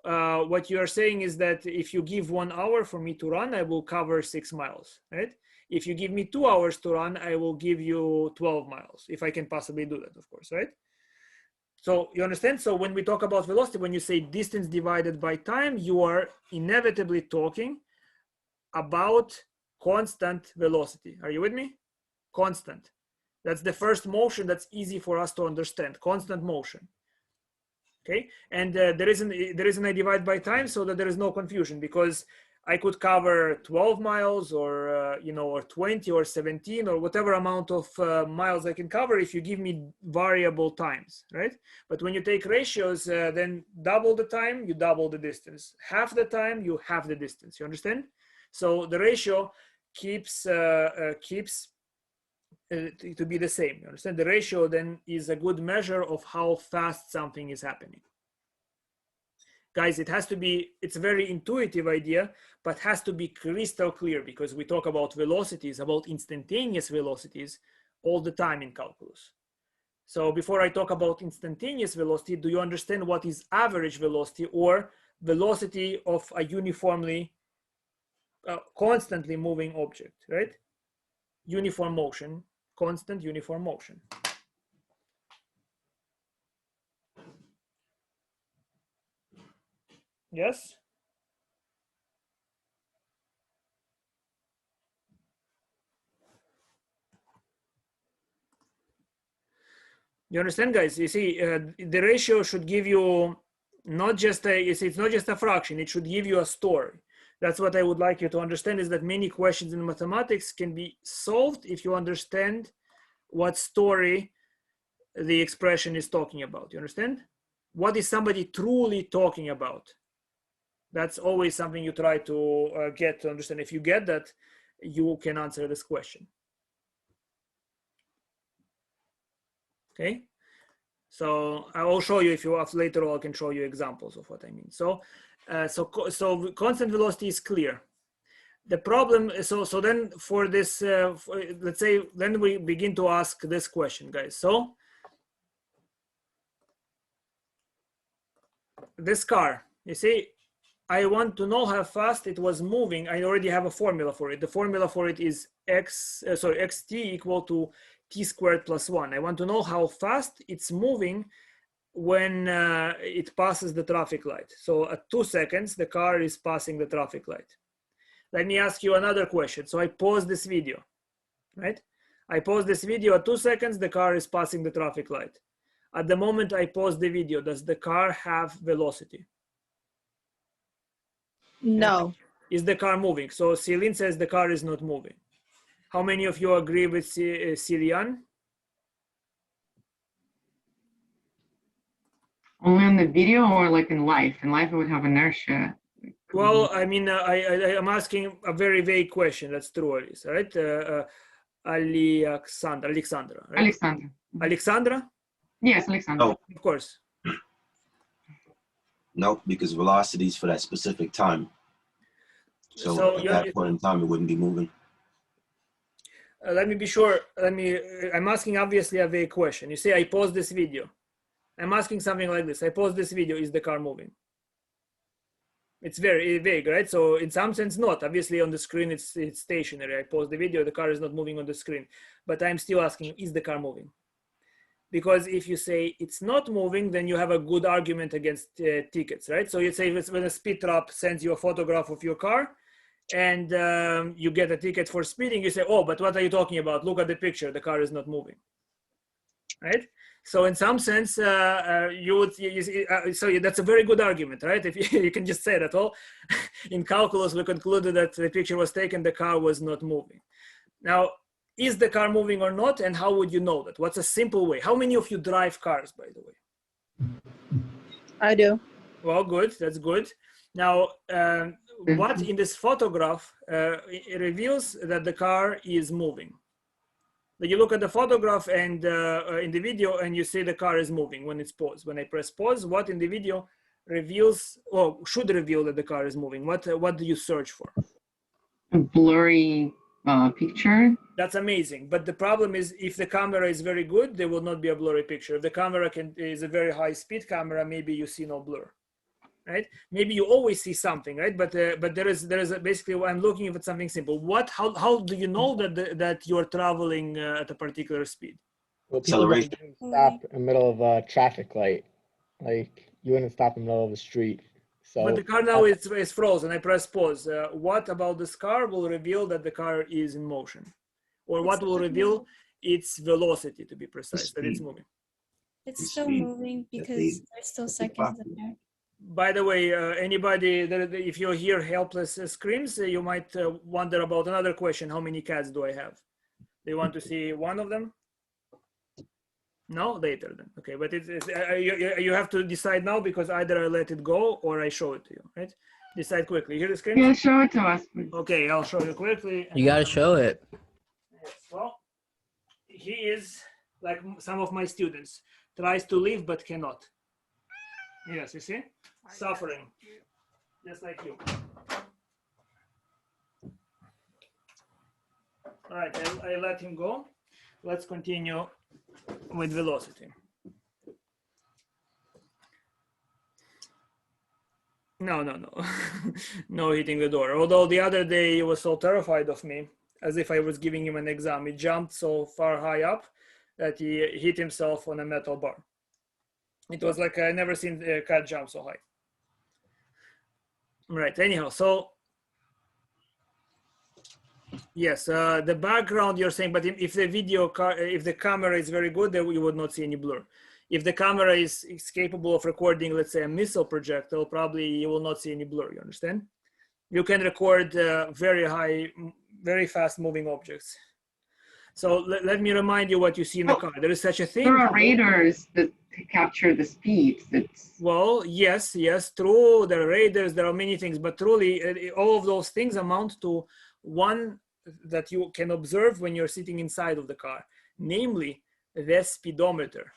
what you are saying is that if you give 1 hour for me to run, I will cover 6 miles, right? If you give me 2 hours to run, I will give you 12 miles, if I can possibly do that, of course, right? So you understand? So when we talk about velocity, when you say distance divided by time, you are inevitably talking about constant velocity. Are you with me? Constant. That's the first motion that's easy for us to understand. Constant motion. Okay, and there isn't a divide by time, so that there is no confusion, because I could cover 12 miles or, you know, or 20 or 17 or whatever amount of miles I can cover if you give me variable times, right? But when you take ratios, then double the time, you double the distance. Half the time, you half the distance. You understand? So the ratio keeps to be the same. You understand? The ratio then is a good measure of how fast something is happening. Guys, it has to be, it's a very intuitive idea, but has to be crystal clear because we talk about velocities, about instantaneous velocities all the time in calculus. So before I talk about instantaneous velocity, do you understand what is average velocity or velocity of a uniformly, constantly moving object, right? Uniform motion, constant uniform motion. Yes? You understand, guys? You see, the ratio should give you not just a, you see, it's not just a fraction, it should give you a story. That's what I would like you to understand, is that many questions in mathematics can be solved if you understand what story the expression is talking about. You understand? What is somebody truly talking about? That's always something you try to get to understand. If you get that, you can answer this question. Okay, so I will show you, if you have later on, I can show you examples of what I mean. So, so constant velocity is clear. The problem, so then for this, let's say, then we begin to ask this question, guys. So this car, you see, I want to know how fast it was moving. I already have a formula for it. The formula for it is xt equal to t squared plus 1. I want to know how fast it's moving when it passes the traffic light. So at 2 seconds, the car is passing the traffic light. Let me ask you another question. So I pause this video, right? I pause this video at 2 seconds, the car is passing the traffic light. At the moment I pause the video, does the car have velocity? No. Is the car moving? So Celine says the car is not moving. How many of you agree with Celian? Only on the video or like in life? In life, it would have inertia. Well, I mean, I'm asking a very vague question. That's true, Alice, right? Alexandra, right? Alexandra. Alexandra? Yes, Alexandra. No, Of course. no, because velocity is for that specific time. So at that point in time, it wouldn't be moving. Let me be sure. I'm asking obviously a vague question. You say I pause this video. I'm asking something like this. I pause this video. Is the car moving? It's very vague, right? So in some sense, not. Obviously on the screen, it's stationary. I pause the video. The car is not moving on the screen. But I'm still asking, is the car moving? Because if you say it's not moving, then you have a good argument against tickets, right? So you say when a speed trap sends you a photograph of your car, and you get a ticket for speeding, you say, oh, but what are you talking about? Look at the picture, the car is not moving, right? So in some sense, so that's a very good argument, right? If you can just say that, oh, in calculus, we concluded that the picture was taken, the car was not moving. Now, is the car moving or not? And how would you know that? What's a simple way? How many of you drive cars, by the way? I do. Well, good, that's good. Now, what in this photograph it reveals that the car is moving. But you look at the photograph and in the video, and you see the car is moving when it's paused. When I press pause, what in the video reveals, or should reveal that the car is moving? What do you search for? A blurry picture. That's amazing. But the problem is, if the camera is very good, there will not be a blurry picture. If the camera is a very high speed camera, maybe you see no blur. Right? Maybe you always see something, right? But there is basically, I'm looking at something simple. How do you know that you're traveling at a particular speed? Well, people don't stop in the middle of a traffic light. Like you wouldn't stop in the middle of the street. So, but the car now is frozen. I press pause. What about this car will reveal that the car is in motion, or what will reveal its velocity, to be precise, that it's moving? It's still moving because there's still seconds in there. By the way, anybody, if you hear helpless screams, you might wonder about another question. How many cats do I have? Do you want to see one of them? No, later then. Okay, but you have to decide now, because either I let it go or I show it to you, right? Decide quickly. You hear the screams? Yeah, show it to us, please. Okay, I'll show you quickly. You gotta show it. Yes, well, he is like some of my students, tries to live but cannot. Yes, you see? Suffering, just like you. All right, I let him go. Let's continue with velocity. No. No hitting the door. Although the other day he was so terrified of me, as if I was giving him an exam. He jumped so far high up that he hit himself on a metal bar. It was like I never seen a cat jump so high. Right, anyhow, so yes, the background you're saying, but if the camera is very good, then you would not see any blur. If the camera is capable of recording, let's say, a missile projectile, probably you will not see any blur, you understand? You can record very fast moving objects. So let me remind you what you see in the car. There is such a thing. There are radars that capture the speed. Well, yes, true. There are radars, there are many things, but truly all of those things amount to one that you can observe when you're sitting inside of the car, namely the speedometer.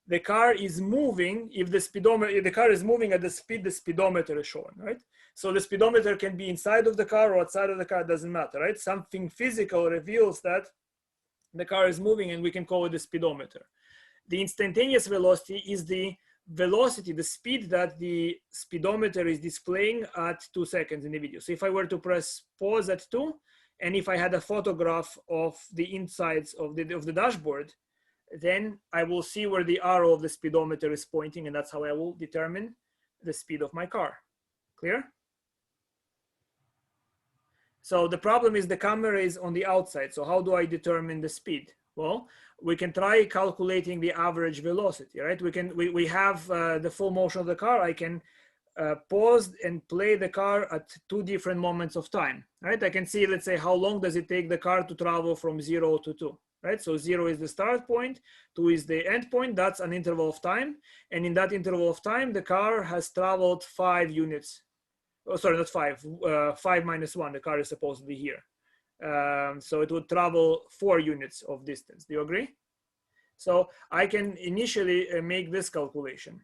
The car is moving if the car is moving at the speed the speedometer is showing, right? So the speedometer can be inside of the car or outside of the car, doesn't matter, right? Something physical reveals that the car is moving, and we can call it the speedometer. The instantaneous velocity is the velocity, the speed that the speedometer is displaying at 2 seconds in the video. So if I were to press pause at 2, and if I had a photograph of the insides of the dashboard, then I will see where the arrow of the speedometer is pointing, and that's how I will determine the speed of my car. Clear? So the problem is the camera is on the outside. So how do I determine the speed? Well, we can try calculating the average velocity, right? We have the full motion of the car. I can pause and play the car at 2 different moments of time, right? I can see, let's say, how long does it take the car to travel from 0 to 2, right? So 0 is the start point, 2 is the end point. That's an interval of time. And in that interval of time, the car has traveled 5 units. Oh, sorry, not 5, 5 minus 1, the car is supposedly here. So it would travel 4 units of distance. Do you agree? So I can initially make this calculation.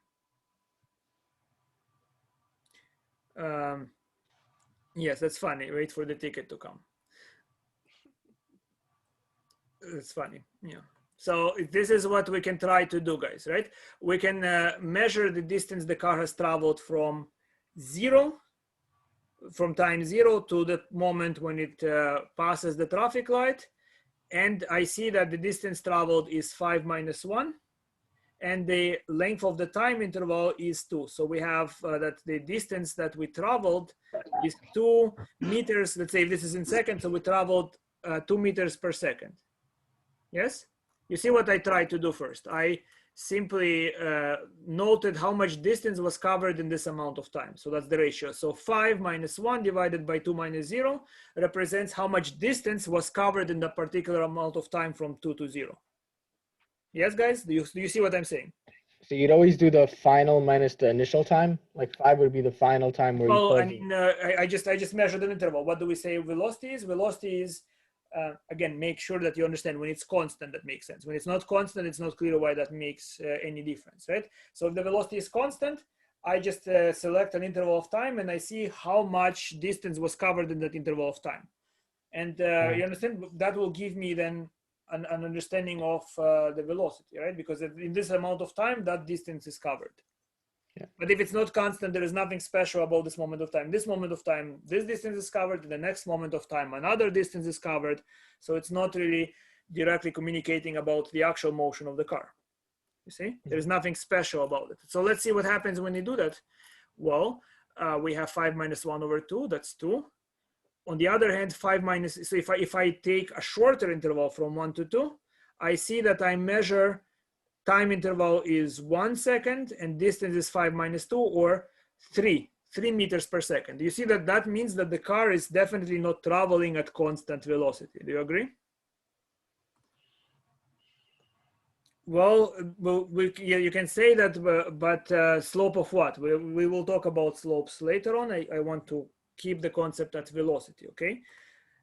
Yes, that's funny. Wait for the ticket to come. It's funny, yeah. So this is what we can try to do, guys, right? We can measure the distance the car has traveled from time 0 to the moment when it passes the traffic light. And I see that the distance traveled is 5 minus 1. And the length of the time interval is 2. So we have that the distance that we traveled is 2 meters. Let's say if this is in seconds, so we traveled 2 meters per second. Yes? You see what I tried to do first? I simply noted how much distance was covered in this amount of time. So that's the ratio. So 5 minus 1 divided by 2 minus 0 represents how much distance was covered in the particular amount of time from 2 to 0. Yes, guys? Do you see what I'm saying? So you'd always do the final minus the initial time? Like 5 would be the final time where well, you I mean, I just measured an interval. What do we say velocity is? Velocity is, again, make sure that you understand when it's constant, that makes sense. When it's not constant, it's not clear why that makes any difference, right? So if the velocity is constant, I just select an interval of time and I see how much distance was covered in that interval of time. And you understand? That will give me then an understanding of the velocity, right? Because in this amount of time, that distance is covered. Yeah. But if it's not constant, there is nothing special about this moment of time. This moment of time, this distance is covered. In the next moment of time, another distance is covered. So it's not really directly communicating about the actual motion of the car. You see, there is nothing special about it. So let's see what happens when you do that. Well, we have 5 minus 1 over 2, that's 2. On the other hand, 5 minus, so if I take a shorter interval from 1 to 2, I see that I measure time interval is 1 second and distance is 5 minus 2, or 3 meters per second. You see that that means that the car is definitely not traveling at constant velocity. Do you agree? Well, yeah, you can say that, but slope of what? We will talk about slopes later on. I want to keep the concept at velocity, okay?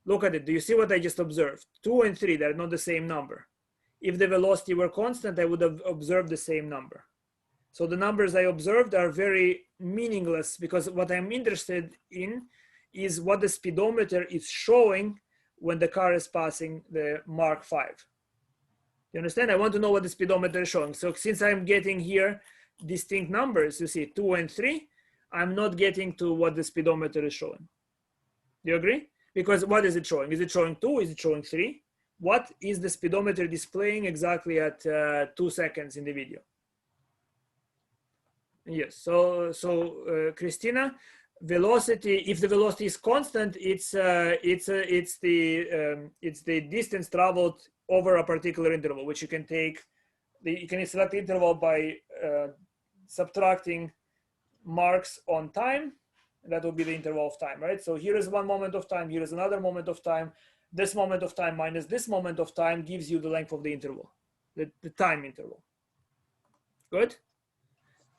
Look at it. Do you see what I just observed? 2 and 3, they're not the same number. If the velocity were constant, I would have observed the same number. So the numbers I observed are very meaningless, because what I'm interested in is what the speedometer is showing when the car is passing the Mark 5. You understand? I want to know what the speedometer is showing. So since I'm getting here distinct numbers, you see 2 and 3, I'm not getting to what the speedometer is showing. Do you agree? Because what is it showing? Is it showing 2? Is it showing 3? What is the speedometer displaying exactly at 2 seconds in the video? Yes. So Christina, velocity. If the velocity is constant, it's the distance traveled over a particular interval, which you can take. You can select the interval by subtracting marks on time. That will be the interval of time, right? So here is one moment of time. Here is another moment of time. This moment of time minus this moment of time gives you the length of the interval, the time interval. Good.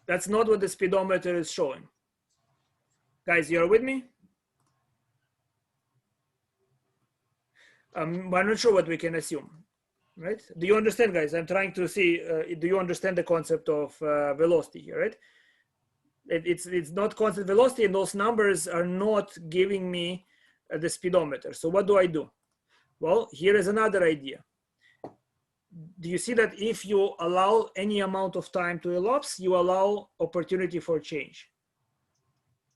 That's not what the speedometer is showing. Guys, you're with me? I'm not sure what we can assume, right? Do you understand, guys? I'm trying to see, do you understand the concept of velocity here, right? It's not constant velocity, and those numbers are not giving me the speedometer. So what do? Well, here is another idea. Do you see that if you allow any amount of time to elapse, you allow opportunity for change,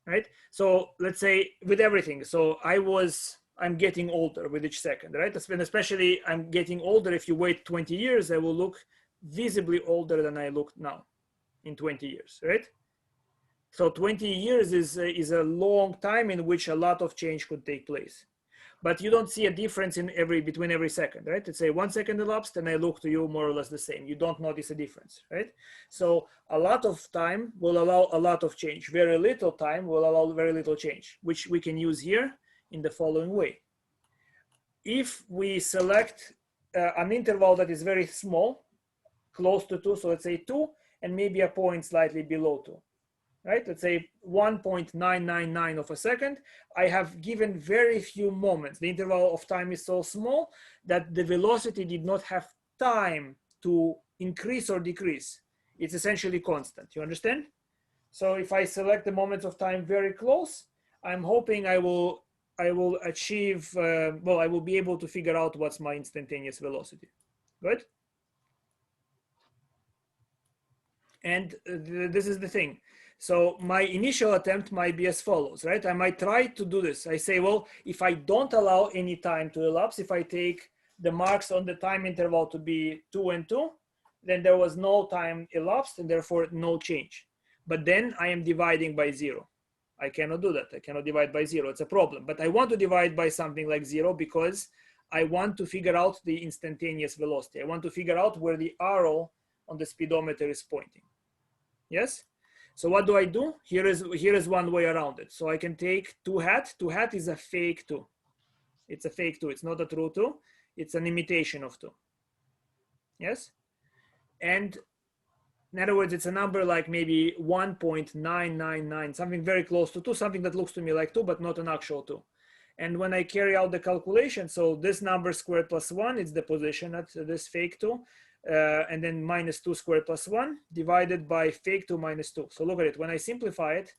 right? So let's say with everything. So I'm getting older with each second, right? And especially I'm getting older. If you wait 20 years, I will look visibly older than I look now in 20 years, right? So 20 years is a long time in which a lot of change could take place. But you don't see a difference between every second, right? Let's say 1 second elapsed and I look to you more or less the same. You don't notice a difference, right? So a lot of time will allow a lot of change. Very little time will allow very little change, which we can use here in the following way. If we select an interval that is very small, close to 2, so let's say 2, and maybe a point slightly below 2. Right? Let's say 1.999 of a second. I have given very few moments. The interval of time is so small that the velocity did not have time to increase or decrease. It's essentially constant. You understand? So if I select the moments of time very close, I'm hoping I will achieve, well, I will be able to figure out what's my instantaneous velocity. Good? And this is the thing. So my initial attempt might be as follows, right? I might try to do this. I say, well, if I don't allow any time to elapse, if I take the marks on the time interval to be 2 and 2, then there was no time elapsed and therefore no change. But then I am dividing by 0. I cannot do that. I cannot divide by 0. It's a problem. But I want to divide by something like 0 because I want to figure out the instantaneous velocity. I want to figure out where the arrow on the speedometer is pointing. Yes? So what do? Here is one way around it. So I can take 2 hat. 2 hat is a fake 2. It's a fake 2. It's not a true 2. It's an imitation of 2. Yes? And in other words, it's a number like maybe 1.999, something very close to 2, something that looks to me like 2, but not an actual 2. And when I carry out the calculation, so this number squared plus 1, it's the position at this fake 2. And then minus 2 squared plus 1 divided by fake 2 minus 2. So look at it. When I simplify it,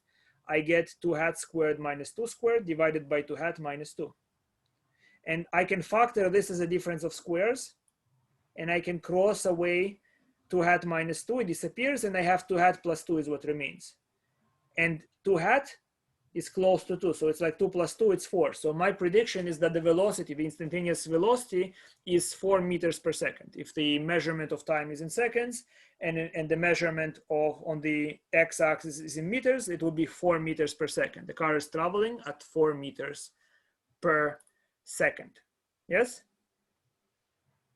I get 2 hat squared minus 2 squared divided by 2 hat minus 2. And I can factor this as a difference of squares. And I can cross away 2 hat minus 2. It disappears. And I have 2 hat plus 2 is what remains. And 2 hat is close to 2. So it's like 2 plus 2, it's 4. So my prediction is that the velocity, the instantaneous velocity, is 4 meters per second. If the measurement of time is in seconds and the measurement on the x-axis is in meters, it will be 4 meters per second. The car is traveling at 4 meters per second. Yes?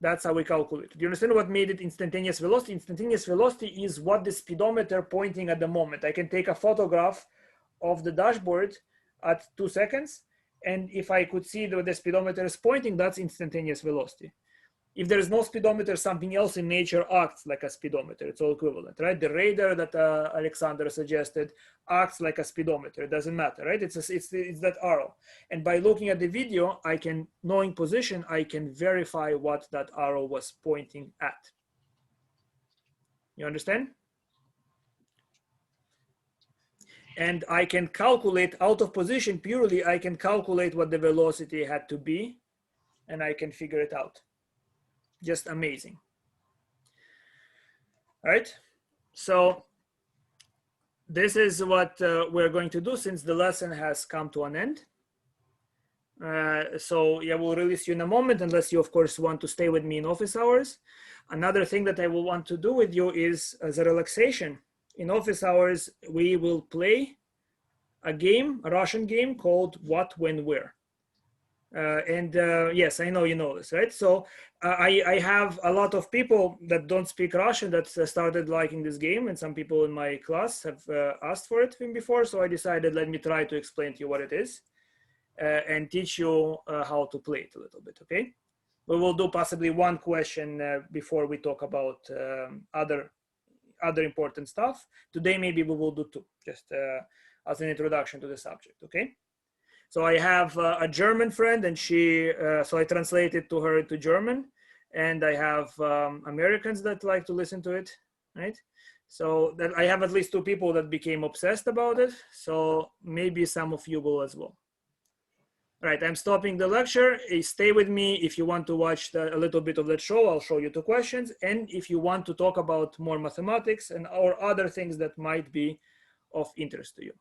That's how we calculate. Do you understand what made it instantaneous velocity? Instantaneous velocity is what the speedometer pointing at the moment. I can take a photograph of the dashboard at 2 seconds, and if I could see the speedometer is pointing, that's instantaneous velocity. If there is no speedometer, something else in nature acts like a speedometer. It's all equivalent, right? The radar that Alexander suggested acts like a speedometer. It doesn't matter, right? It's that arrow. And by looking at the video, I can, knowing position, I can verify what that arrow was pointing at. You understand? And I can calculate out of position purely, I can calculate what the velocity had to be, and I can figure it out. Just amazing. All right, so this is what we're going to do since the lesson has come to an end. So yeah, we'll release you in a moment, unless you of course want to stay with me in office hours. Another thing that I will want to do with you is, as a relaxation, in office hours, we will play a game, a Russian game called What, When, Where. Yes, I know you know this, right? So I have a lot of people that don't speak Russian that started liking this game, and some people in my class have asked for it before. So I decided, let me try to explain to you what it is and teach you how to play it a little bit, okay? We will do possibly one question before we talk about other important stuff. Today, maybe we will do two, just as an introduction to the subject, okay? So I have a German friend, and so I translated to her to German, and I have Americans that like to listen to it, right? So that I have at least 2 people that became obsessed about it. So maybe some of you will as well. All right, I'm stopping the lecture. Stay with me if you want to watch a little bit of that show. I'll show you 2 questions. And if you want to talk about more mathematics and or other things that might be of interest to you.